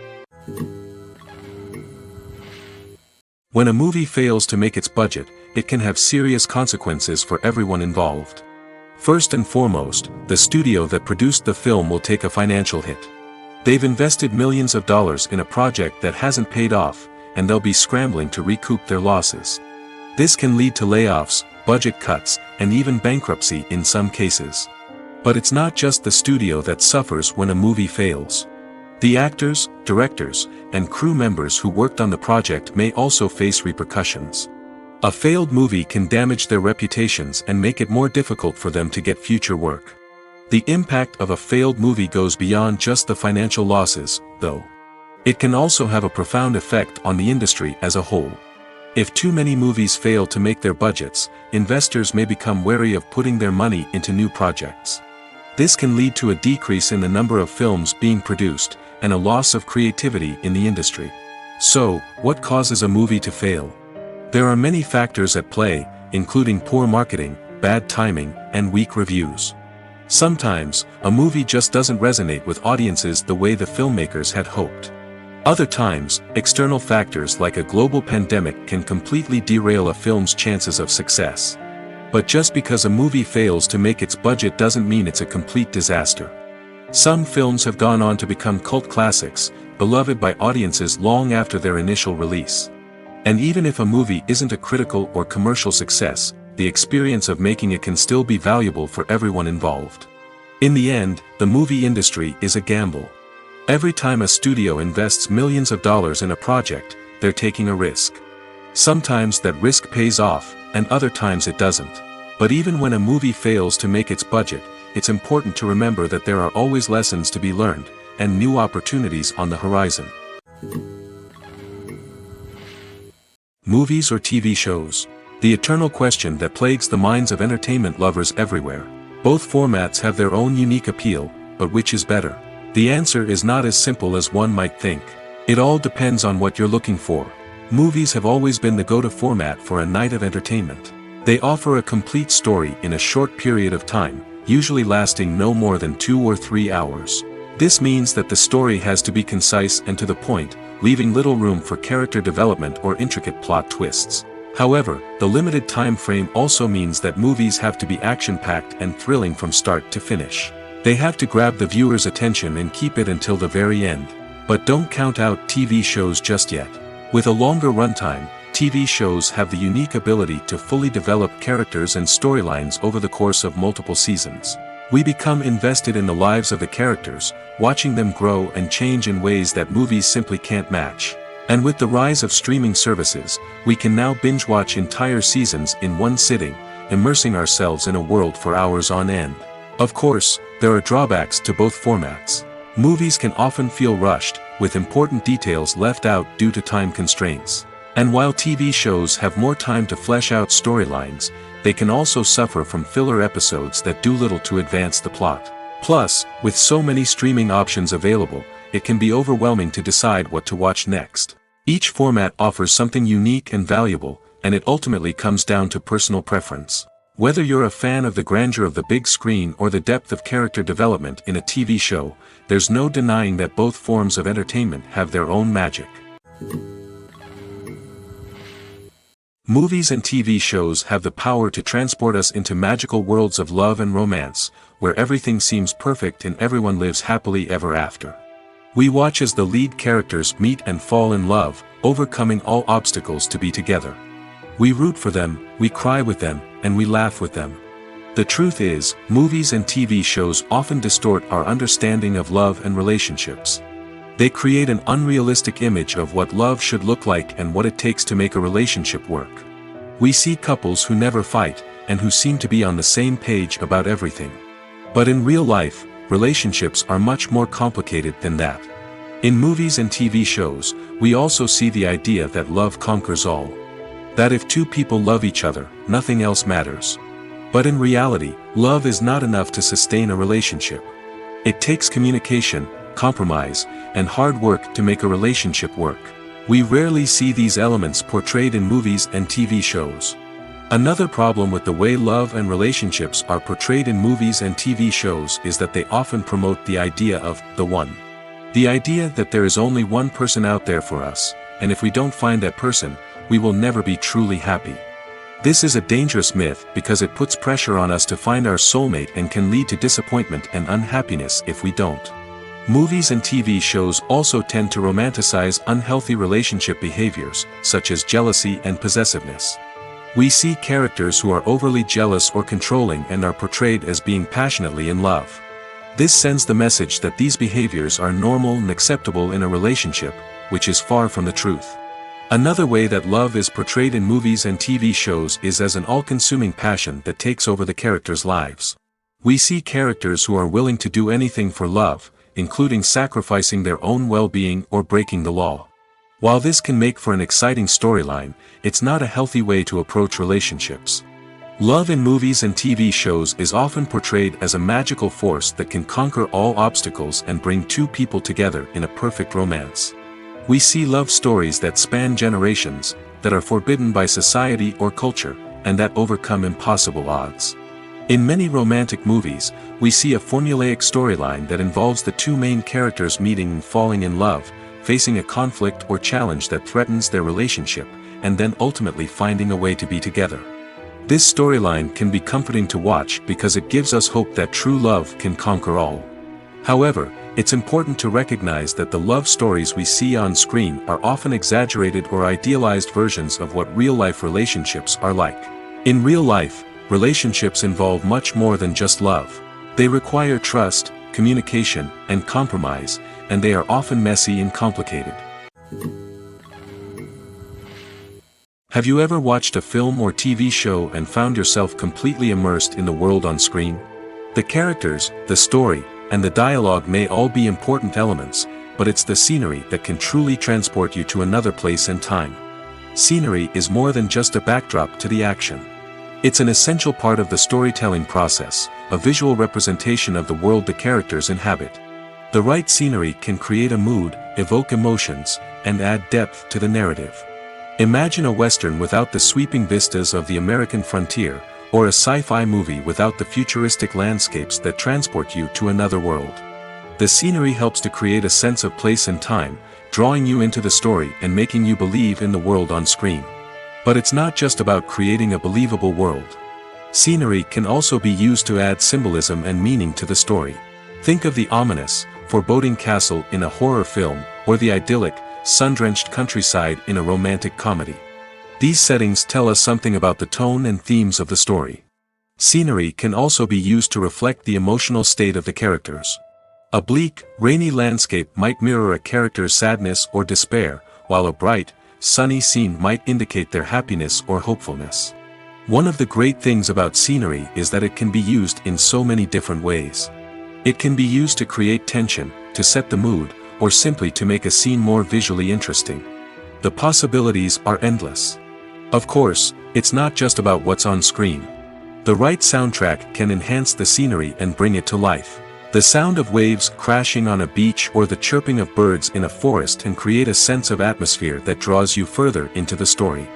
A: When a movie fails to make its budget, it can have serious consequences for everyone involved. First and foremost, the studio that produced the film will take a financial hit. They've invested millions of dollars in a project that hasn't paid off, and they'll be scrambling to recoup their losses. This can lead to layoffs, budget cuts, and even bankruptcy in some cases. But it's not just the studio that suffers when a movie fails. The actors, directors, and crew members who worked on the project may also face repercussions. A failed movie can damage their reputations and make it more difficult for them to get future work. The impact of a failed movie goes beyond just the financial losses, though. It can also have a profound effect on the industry as a whole. If too many movies fail to make their budgets, investors may become wary of putting their money into new projects. This can lead to a decrease in the number of films being produced, and a loss of creativity in the industry. So, what causes a movie to fail? There are many factors at play, including poor marketing, bad timing, and weak reviews. Sometimes, a movie just doesn't resonate with audiences the way the filmmakers had hoped. Other times, external factors like a global pandemic can completely derail a film's chances of success. But just because a movie fails to make its budget doesn't mean it's a complete disaster. Some films have gone on to become cult classics, beloved by audiences long after their initial release. And even if a movie isn't a critical or commercial success, the experience of making it can still be valuable for everyone involved. In the end, the movie industry is a gamble. Every time a studio invests millions of dollars in a project, they're taking a risk. Sometimes that risk pays off, and other times it doesn't. But even when a movie fails to make its budget, it's important to remember that there are always lessons to be learned, and new opportunities on the horizon. Movies or TV shows? The eternal question that plagues the minds of entertainment lovers everywhere. Both formats have their own unique appeal, but which is better? The answer is not as simple as one might think. It all depends on what you're looking for. Movies have always been the go-to format for a night of entertainment. They offer a complete story in a short period of time, usually lasting no more than 2 or 3 hours. This means that the story has to be concise and to the point, leaving little room for character development or intricate plot twists. However, the limited time frame also means that movies have to be action-packed and thrilling from start to finish. They have to grab the viewer's attention and keep it until the very end. But don't count out TV shows just yet. With a longer runtime, TV shows have the unique ability to fully develop characters and storylines over the course of multiple seasons. We become invested in the lives of the characters, watching them grow and change in ways that movies simply can't match. And with the rise of streaming services, we can now binge-watch entire seasons in one sitting, immersing ourselves in a world for hours on end. Of course, there are drawbacks to both formats. Movies can often feel rushed, with important details left out due to time constraints. And while TV shows have more time to flesh out storylines, they can also suffer from filler episodes that do little to advance the plot. Plus, with so many streaming options available, it can be overwhelming to decide what to watch next. Each format offers something unique and valuable, and it ultimately comes down to personal preference. Whether you're a fan of the grandeur of the big screen or the depth of character development in a TV show, there's no denying that both forms of entertainment have their own magic. Movies and TV shows have the power to transport us into magical worlds of love and romance, where everything seems perfect and everyone lives happily ever after. We watch as the lead characters meet and fall in love, overcoming all obstacles to be together. We root for them, we cry with them, and we laugh with them. The truth is, movies and TV shows often distort our understanding of love and relationships. They create an unrealistic image of what love should look like and what it takes to make a relationship work. We see couples who never fight, and who seem to be on the same page about everything. But in real life, relationships are much more complicated than that. In movies and TV shows, we also see the idea that love conquers all. That if two people love each other, nothing else matters. But in reality, love is not enough to sustain a relationship. It takes communication, compromise, and hard work to make a relationship work. We rarely see these elements portrayed in movies and TV shows. Another problem with the way love and relationships are portrayed in movies and TV shows is that they often promote the idea of the one. The idea that there is only one person out there for us, and if we don't find that person, we will never be truly happy. This is a dangerous myth because it puts pressure on us to find our soulmate and can lead to disappointment and unhappiness if we don't. Movies and TV shows also tend to romanticize unhealthy relationship behaviors, such as jealousy and possessiveness. We see characters who are overly jealous or controlling and are portrayed as being passionately in love. This sends the message that these behaviors are normal and acceptable in a relationship, which is far from the truth. Another way that love is portrayed in movies and TV shows is as an all-consuming passion that takes over the characters' lives. We see characters who are willing to do anything for love, including sacrificing their own well-being or breaking the law. While this can make for an exciting storyline, it's not a healthy way to approach relationships. Love in movies and TV shows is often portrayed as a magical force that can conquer all obstacles and bring two people together in a perfect romance. We see love stories that span generations, that are forbidden by society or culture, and that overcome impossible odds. In many romantic movies, we see a formulaic storyline that involves the two main characters meeting and falling in love, facing a conflict or challenge that threatens their relationship, and then ultimately finding a way to be together. This storyline can be comforting to watch because it gives us hope that true love can conquer all. However, it's important to recognize that the love stories we see on screen are often exaggerated or idealized versions of what real-life relationships are like. In real life, relationships involve much more than just love. They require trust, communication, and compromise, and they are often messy and complicated. Have you ever watched a film or TV show and found yourself completely immersed in the world on screen? The characters, the story, and the dialogue may all be important elements, but it's the scenery that can truly transport you to another place and time. Scenery is more than just a backdrop to the action. It's an essential part of the storytelling process, a visual representation of the world the characters inhabit. The right scenery can create a mood, evoke emotions, and add depth to the narrative. Imagine a Western without the sweeping vistas of the American frontier, or a sci-fi movie without the futuristic landscapes that transport you to another world. The scenery helps to create a sense of place and time, drawing you into the story and making you believe in the world on screen. But it's not just about creating a believable world. Scenery can also be used to add symbolism and meaning to the story. Think of the ominous, foreboding castle in a horror film, or the idyllic, sun-drenched countryside in a romantic comedy. These settings tell us something about the tone and themes of the story. Scenery can also be used to reflect the emotional state of the characters. A bleak, rainy landscape might mirror a character's sadness or despair, while a bright, sunny scene might indicate their happiness or hopefulness. One of the great things about scenery is that it can be used in so many different ways. It can be used to create tension, to set the mood, or simply to make a scene more visually interesting. The possibilities are endless. Of course, it's not just about what's on screen. The right soundtrack can enhance the scenery and bring it to life. The sound of waves crashing on a beach or the chirping of birds in a forest can create a sense of atmosphere that draws you further into the story.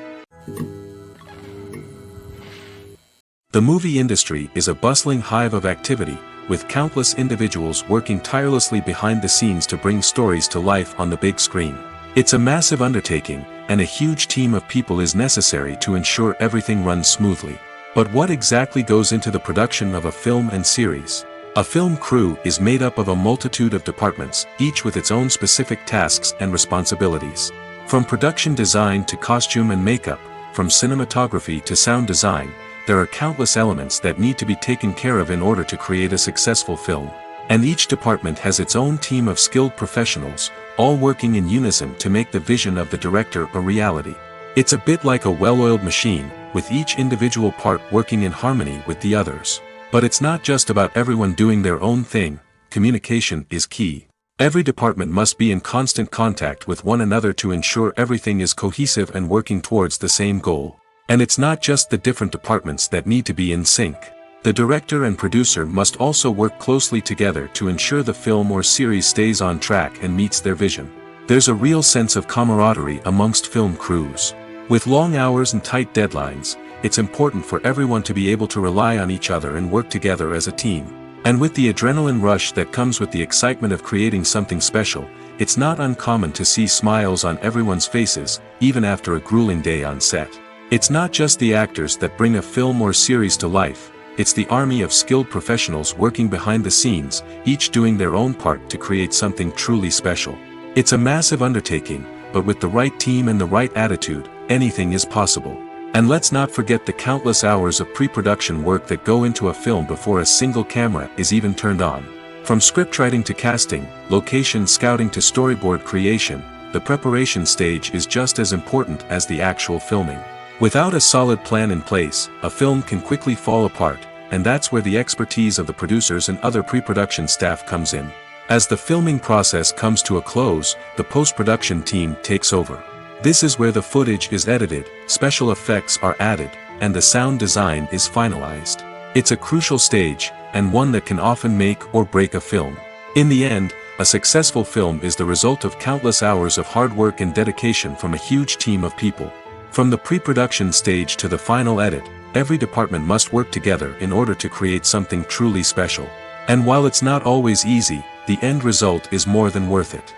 A: The movie industry is a bustling hive of activity, with countless individuals working tirelessly behind the scenes to bring stories to life on the big screen. It's a massive undertaking, and a huge team of people is necessary to ensure everything runs smoothly. But what exactly goes into the production of a film and series? A film crew is made up of a multitude of departments, each with its own specific tasks and responsibilities. From production design to costume and makeup, from cinematography to sound design, there are countless elements that need to be taken care of in order to create a successful film. And each department has its own team of skilled professionals, all working in unison to make the vision of the director a reality. It's a bit like a well-oiled machine, with each individual part working in harmony with the others. But it's not just about everyone doing their own thing, communication is key. Every department must be in constant contact with one another to ensure everything is cohesive and working towards the same goal. And it's not just the different departments that need to be in sync. The director and producer must also work closely together to ensure the film or series stays on track and meets their vision. There's a real sense of camaraderie amongst film crews. With long hours and tight deadlines, it's important for everyone to be able to rely on each other and work together as a team. And with the adrenaline rush that comes with the excitement of creating something special, it's not uncommon to see smiles on everyone's faces, even after a grueling day on set. It's not just the actors that bring a film or series to life, it's the army of skilled professionals working behind the scenes, each doing their own part to create something truly special. It's a massive undertaking, but with the right team and the right attitude, anything is possible. And let's not forget the countless hours of pre-production work that go into a film before a single camera is even turned on. From scriptwriting to casting, location scouting to storyboard creation, the preparation stage is just as important as the actual filming. Without a solid plan in place, a film can quickly fall apart, and that's where the expertise of the producers and other pre-production staff comes in. As the filming process comes to a close, the post-production team takes over. This is where the footage is edited, special effects are added, and the sound design is finalized. It's a crucial stage, and one that can often make or break a film. In the end, a successful film is the result of countless hours of hard work and dedication from a huge team of people. From the pre-production stage to the final edit, every department must work together in order to create something truly special. And while it's not always easy, the end result is more than worth it.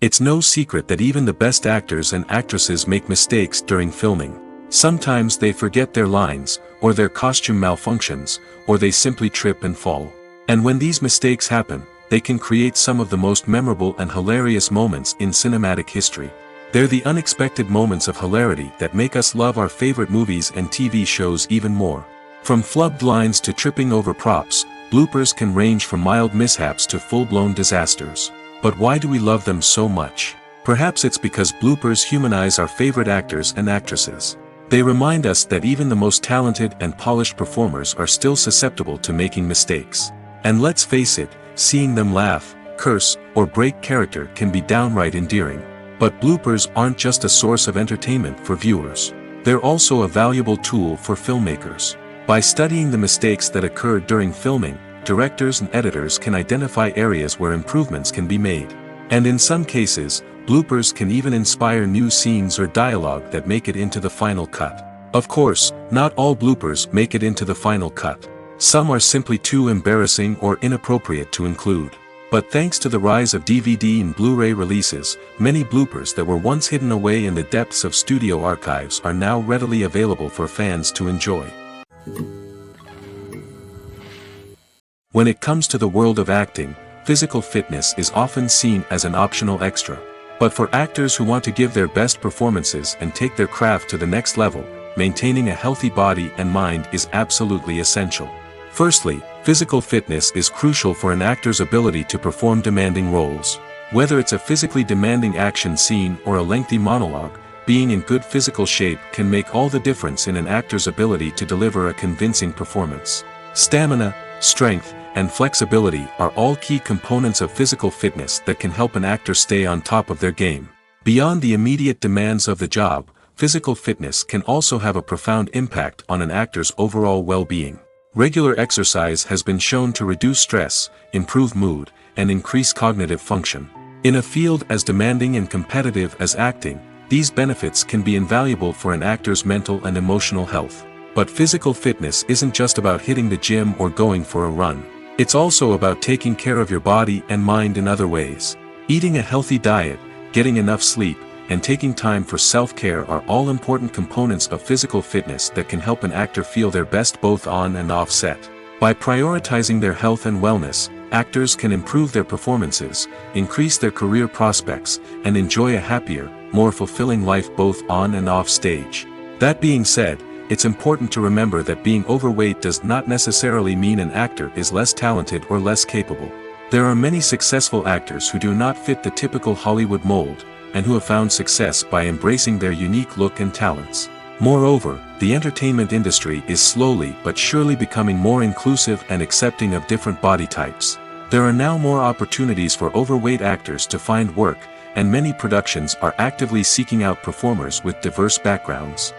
A: It's no secret that even the best actors and actresses make mistakes during filming. Sometimes they forget their lines, or their costume malfunctions, or they simply trip and fall. And when these mistakes happen, they can create some of the most memorable and hilarious moments in cinematic history. They're the unexpected moments of hilarity that make us love our favorite movies and TV shows even more. From flubbed lines to tripping over props, bloopers can range from mild mishaps to full-blown disasters. But why do we love them so much? Perhaps it's because bloopers humanize our favorite actors and actresses. They remind us that even the most talented and polished performers are still susceptible to making mistakes. And let's face it, seeing them laugh, curse, or break character can be downright endearing. But bloopers aren't just a source of entertainment for viewers. They're also a valuable tool for filmmakers. By studying the mistakes that occurred during filming, directors and editors can identify areas where improvements can be made. And in some cases, bloopers can even inspire new scenes or dialogue that make it into the final cut. Of course, not all bloopers make it into the final cut. Some are simply too embarrassing or inappropriate to include. But thanks to the rise of DVD and Blu-ray releases, many bloopers that were once hidden away in the depths of studio archives are now readily available for fans to enjoy. When it comes to the world of acting, physical fitness is often seen as an optional extra. But for actors who want to give their best performances and take their craft to the next level, maintaining a healthy body and mind is absolutely essential. Firstly, physical fitness is crucial for an actor's ability to perform demanding roles. Whether it's a physically demanding action scene or a lengthy monologue, being in good physical shape can make all the difference in an actor's ability to deliver a convincing performance. Stamina, strength, and flexibility are all key components of physical fitness that can help an actor stay on top of their game. Beyond the immediate demands of the job, physical fitness can also have a profound impact on an actor's overall well-being. Regular exercise has been shown to reduce stress, improve mood, and increase cognitive function. In a field as demanding and competitive as acting, these benefits can be invaluable for an actor's mental and emotional health. But physical fitness isn't just about hitting the gym or going for a run. It's also about taking care of your body and mind in other ways. Eating a healthy diet, getting enough sleep, and taking time for self-care are all important components of physical fitness that can help an actor feel their best both on and off set. By prioritizing their health and wellness, actors can improve their performances, increase their career prospects, and enjoy a happier, more fulfilling life both on and off stage. That being said, it's important to remember that being overweight does not necessarily mean an actor is less talented or less capable. There are many successful actors who do not fit the typical Hollywood mold, and who have found success by embracing their unique look and talents. Moreover, the entertainment industry is slowly but surely becoming more inclusive and accepting of different body types. There are now more opportunities for overweight actors to find work, and many productions are actively seeking out performers with diverse backgrounds.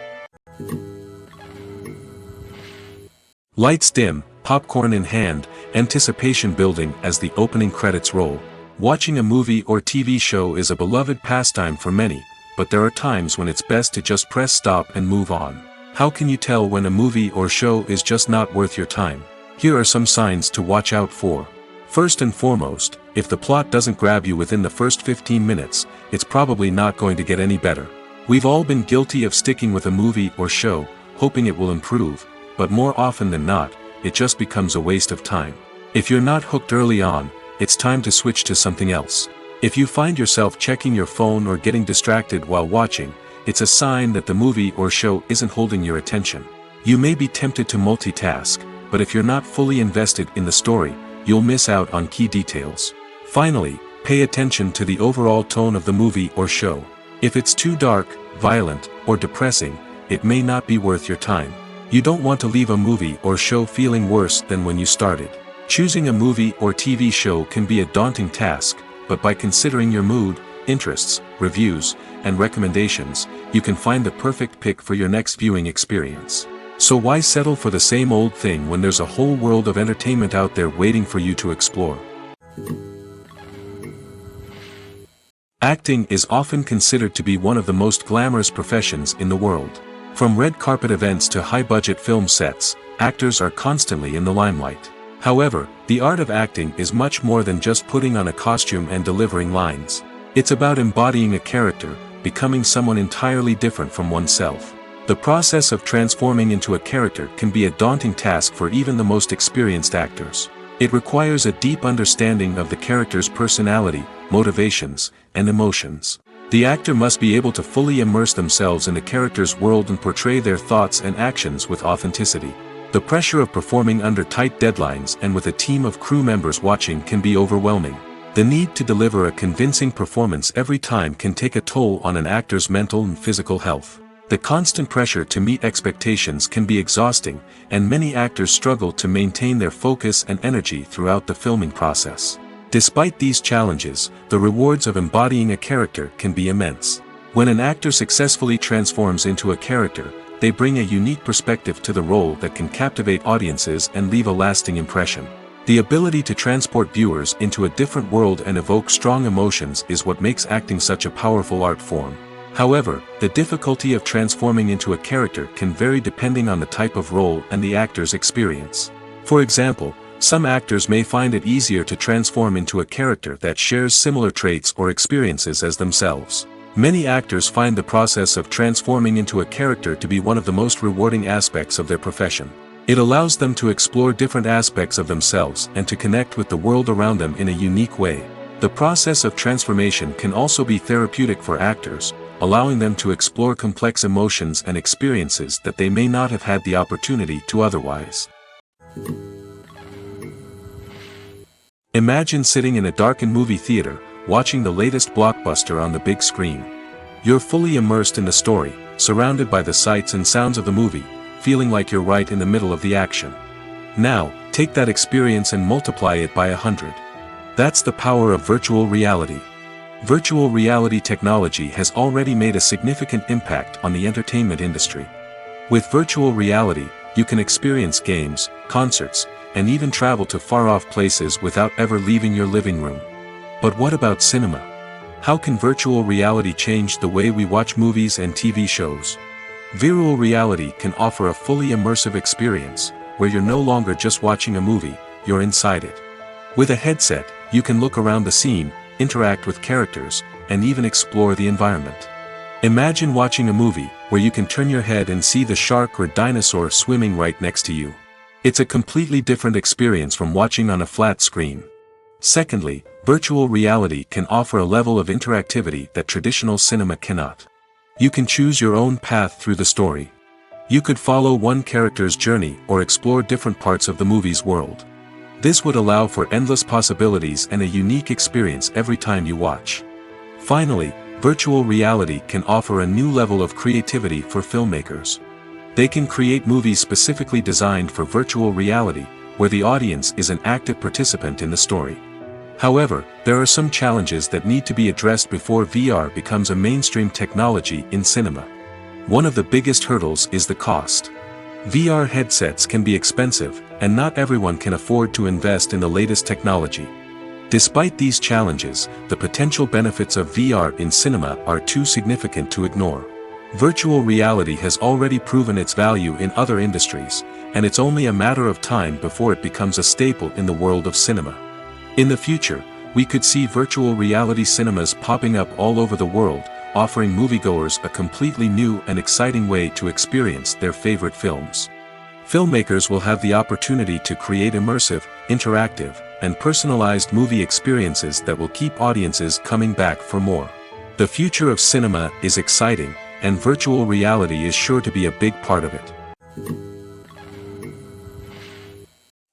A: Lights dim, popcorn in hand, anticipation building as the opening credits roll. Watching a movie or TV show is a beloved pastime for many, but there are times when it's best to just press stop and move on. How can you tell when a movie or show is just not worth your time? Here are some signs to watch out for. First and foremost, if the plot doesn't grab you within the first 15 minutes, it's probably not going to get any better. We've all been guilty of sticking with a movie or show, hoping it will improve, but more often than not, it just becomes a waste of time. If you're not hooked early on, it's time to switch to something else. If you find yourself checking your phone or getting distracted while watching, it's a sign that the movie or show isn't holding your attention. You may be tempted to multitask, but if you're not fully invested in the story, you'll miss out on key details. Finally, pay attention to the overall tone of the movie or show. If it's too dark, violent, or depressing, it may not be worth your time. You don't want to leave a movie or show feeling worse than when you started. Choosing a movie or TV show can be a daunting task, but by considering your mood, interests, reviews, and recommendations, you can find the perfect pick for your next viewing experience. So why settle for the same old thing when there's a whole world of entertainment out there waiting for you to explore? Acting is often considered to be one of the most glamorous professions in the world. From red carpet events to high-budget film sets, actors are constantly in the limelight. However, the art of acting is much more than just putting on a costume and delivering lines. It's about embodying a character, becoming someone entirely different from oneself. The process of transforming into a character can be a daunting task for even the most experienced actors. It requires a deep understanding of the character's personality, motivations, and emotions. The actor must be able to fully immerse themselves in the character's world and portray their thoughts and actions with authenticity. The pressure of performing under tight deadlines and with a team of crew members watching can be overwhelming. The need to deliver a convincing performance every time can take a toll on an actor's mental and physical health. The constant pressure to meet expectations can be exhausting, and many actors struggle to maintain their focus and energy throughout the filming process. Despite these challenges, the rewards of embodying a character can be immense. When an actor successfully transforms into a character, they bring a unique perspective to the role that can captivate audiences and leave a lasting impression. The ability to transport viewers into a different world and evoke strong emotions is what makes acting such a powerful art form. However, the difficulty of transforming into a character can vary depending on the type of role and the actor's experience. For example, some actors may find it easier to transform into a character that shares similar traits or experiences as themselves. Many actors find the process of transforming into a character to be one of the most rewarding aspects of their profession. It allows them to explore different aspects of themselves and to connect with the world around them in a unique way. The process of transformation can also be therapeutic for actors, allowing them to explore complex emotions and experiences that they may not have had the opportunity to otherwise. Imagine sitting in a darkened movie theater, watching the latest blockbuster on the big screen. You're fully immersed in the story, surrounded by the sights and sounds of the movie, feeling like you're right in the middle of the action. Now, take that experience and multiply it by 100. That's the power of virtual reality. Virtual reality technology has already made a significant impact on the entertainment industry. With virtual reality, you can experience games, concerts, and even travel to far-off places without ever leaving your living room. But what about cinema? How can virtual reality change the way we watch movies and TV shows? Virtual reality can offer a fully immersive experience, where you're no longer just watching a movie, you're inside it. With a headset, you can look around the scene, interact with characters, and even explore the environment. Imagine watching a movie where you can turn your head and see the shark or dinosaur swimming right next to you. It's a completely different experience from watching on a flat screen. Secondly, virtual reality can offer a level of interactivity that traditional cinema cannot. You can choose your own path through the story. You could follow one character's journey or explore different parts of the movie's world. This would allow for endless possibilities and a unique experience every time you watch. Finally, Virtual reality can offer a new level of creativity for filmmakers. They can create movies specifically designed for virtual reality, where the audience is an active participant in the story. However, there are some challenges that need to be addressed before VR becomes a mainstream technology in cinema. One of the biggest hurdles is the cost. VR headsets can be expensive, and not everyone can afford to invest in the latest technology. Despite these challenges, the potential benefits of VR in cinema are too significant to ignore. Virtual reality has already proven its value in other industries, and it's only a matter of time before it becomes a staple in the world of cinema. In the future, we could see virtual reality cinemas popping up all over the world, offering moviegoers a completely new and exciting way to experience their favorite films. Filmmakers will have the opportunity to create immersive, interactive, and personalized movie experiences that will keep audiences coming back for more. The future of cinema is exciting, and virtual reality is sure to be a big part of it.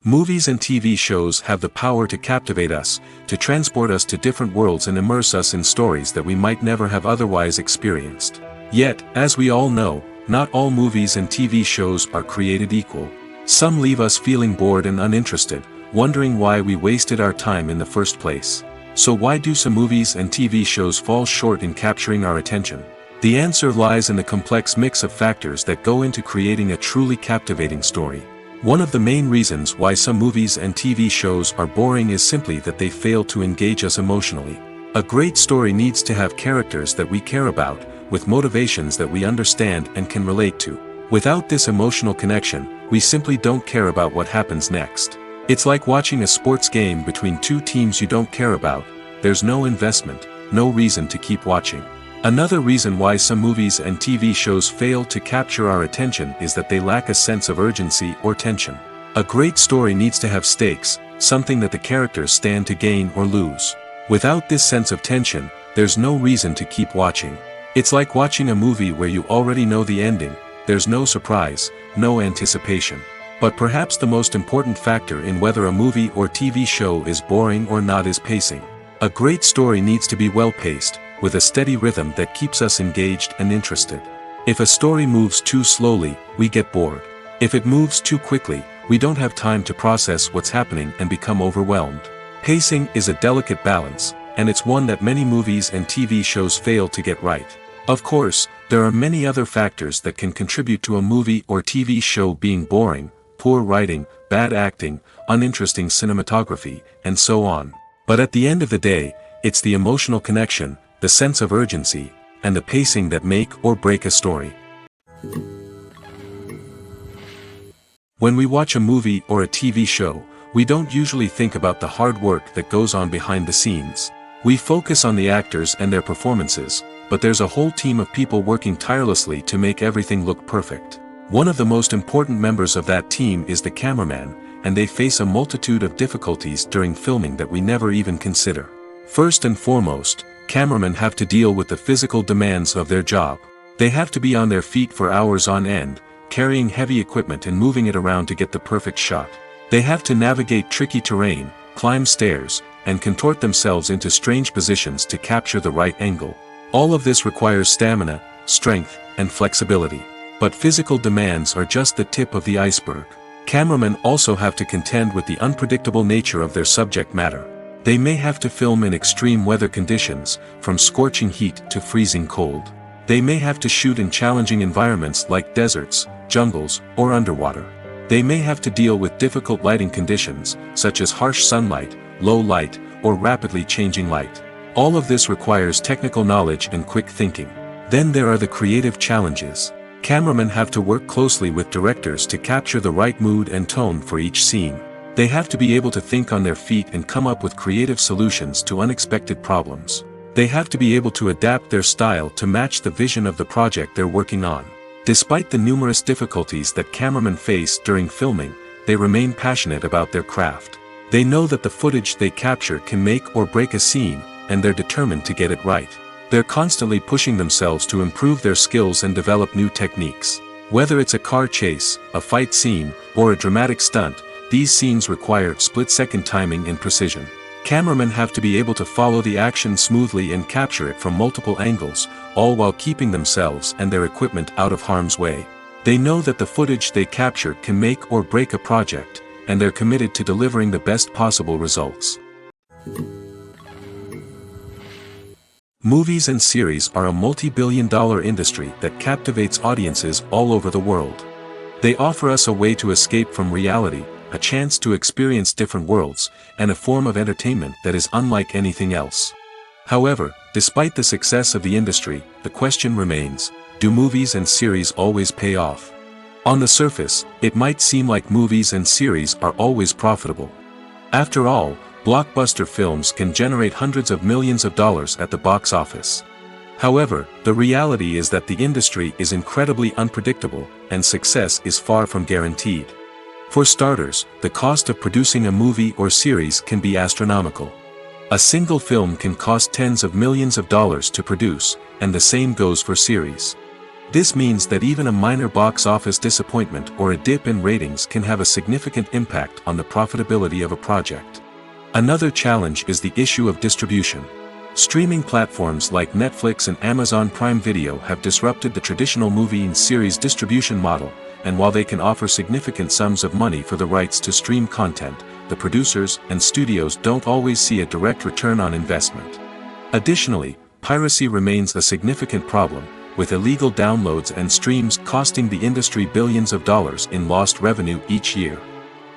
A: Movies and TV shows have the power to captivate us, to transport us to different worlds and immerse us in stories that we might never have otherwise experienced. Yet, as we all know, not all movies and TV shows are created equal. Some leave us feeling bored and uninterested, wondering why we wasted our time in the first place. So why do some movies and TV shows fall short in capturing our attention? The answer lies in the complex mix of factors that go into creating a truly captivating story. One of the main reasons why some movies and TV shows are boring is simply that they fail to engage us emotionally. A great story needs to have characters that we care about, with motivations that we understand and can relate to. Without this emotional connection, we simply don't care about what happens next. It's like watching a sports game between two teams you don't care about. There's no investment, no reason to keep watching. Another reason why some movies and TV shows fail to capture our attention is that they lack a sense of urgency or tension. A great story needs to have stakes, something that the characters stand to gain or lose. Without this sense of tension, there's no reason to keep watching. It's like watching a movie where you already know the ending, there's no surprise, no anticipation. But perhaps the most important factor in whether a movie or TV show is boring or not is pacing. A great story needs to be well-paced, with a steady rhythm that keeps us engaged and interested. If a story moves too slowly, we get bored. If it moves too quickly, we don't have time to process what's happening and become overwhelmed. Pacing is a delicate balance, and it's one that many movies and TV shows fail to get right. Of course, there are many other factors that can contribute to a movie or TV show being boring: poor writing, bad acting, uninteresting cinematography, and so on. But at the end of the day, it's the emotional connection, the sense of urgency, and the pacing that make or break a story. When we watch a movie or a TV show, we don't usually think about the hard work that goes on behind the scenes. We focus on the actors and their performances, but there's a whole team of people working tirelessly to make everything look perfect. One of the most important members of that team is the cameraman, and they face a multitude of difficulties during filming that we never even consider. First and foremost, cameramen have to deal with the physical demands of their job. They have to be on their feet for hours on end, carrying heavy equipment and moving it around to get the perfect shot. They have to navigate tricky terrain, climb stairs, and contort themselves into strange positions to capture the right angle. All of this requires stamina, strength, and flexibility. But physical demands are just the tip of the iceberg. Cameramen also have to contend with the unpredictable nature of their subject matter. They may have to film in extreme weather conditions, from scorching heat to freezing cold. They may have to shoot in challenging environments like deserts, jungles, or underwater. They may have to deal with difficult lighting conditions, such as harsh sunlight, low light, or rapidly changing light. All of this requires technical knowledge and quick thinking. Then there are the creative challenges. Cameramen have to work closely with directors to capture the right mood and tone for each scene. They have to be able to think on their feet and come up with creative solutions to unexpected problems. They have to be able to adapt their style to match the vision of the project they're working on. Despite the numerous difficulties that cameramen face during filming, they remain passionate about their craft. They know that the footage they capture can make or break a scene, and they're determined to get it right. They're constantly pushing themselves to improve their skills and develop new techniques. Whether it's a car chase, a fight scene, or a dramatic stunt, these scenes require split-second timing and precision. Cameramen have to be able to follow the action smoothly and capture it from multiple angles, all while keeping themselves and their equipment out of harm's way. They know that the footage they capture can make or break a project, and they're committed to delivering the best possible results. Movies and series are a multi-billion-dollar industry that captivates audiences all over the world. They offer us a way to escape from reality, a chance to experience different worlds, and a form of entertainment that is unlike anything else. However, despite the success of the industry, the question remains, do movies and series always pay off? On the surface, it might seem like movies and series are always profitable. After all, blockbuster films can generate hundreds of millions of dollars at the box office. However, the reality is that the industry is incredibly unpredictable, and success is far from guaranteed. For starters, the cost of producing a movie or series can be astronomical. A single film can cost tens of millions of dollars to produce, and the same goes for series. This means that even a minor box office disappointment or a dip in ratings can have a significant impact on the profitability of a project. Another challenge is the issue of distribution. Streaming platforms like Netflix and Amazon Prime Video have disrupted the traditional movie and series distribution model, and while they can offer significant sums of money for the rights to stream content, the producers and studios don't always see a direct return on investment. Additionally, piracy remains a significant problem, with illegal downloads and streams costing the industry billions of dollars in lost revenue each year.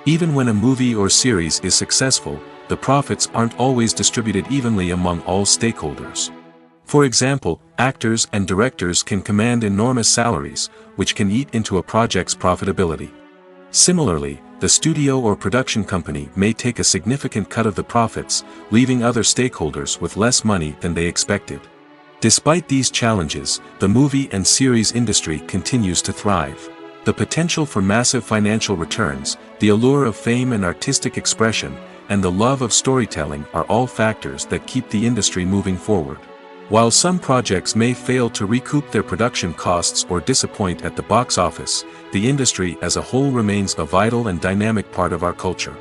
A: Even when a movie or series is successful, the profits aren't always distributed evenly among all stakeholders. For example, actors and directors can command enormous salaries, which can eat into a project's profitability. Similarly, the studio or production company may take a significant cut of the profits, leaving other stakeholders with less money than they expected. Despite these challenges, the movie and series industry continues to thrive. The potential for massive financial returns, the allure of fame and artistic expression, and the love of storytelling are all factors that keep the industry moving forward. While some projects may fail to recoup their production costs or disappoint at the box office, the industry as a whole remains a vital and dynamic part of our culture.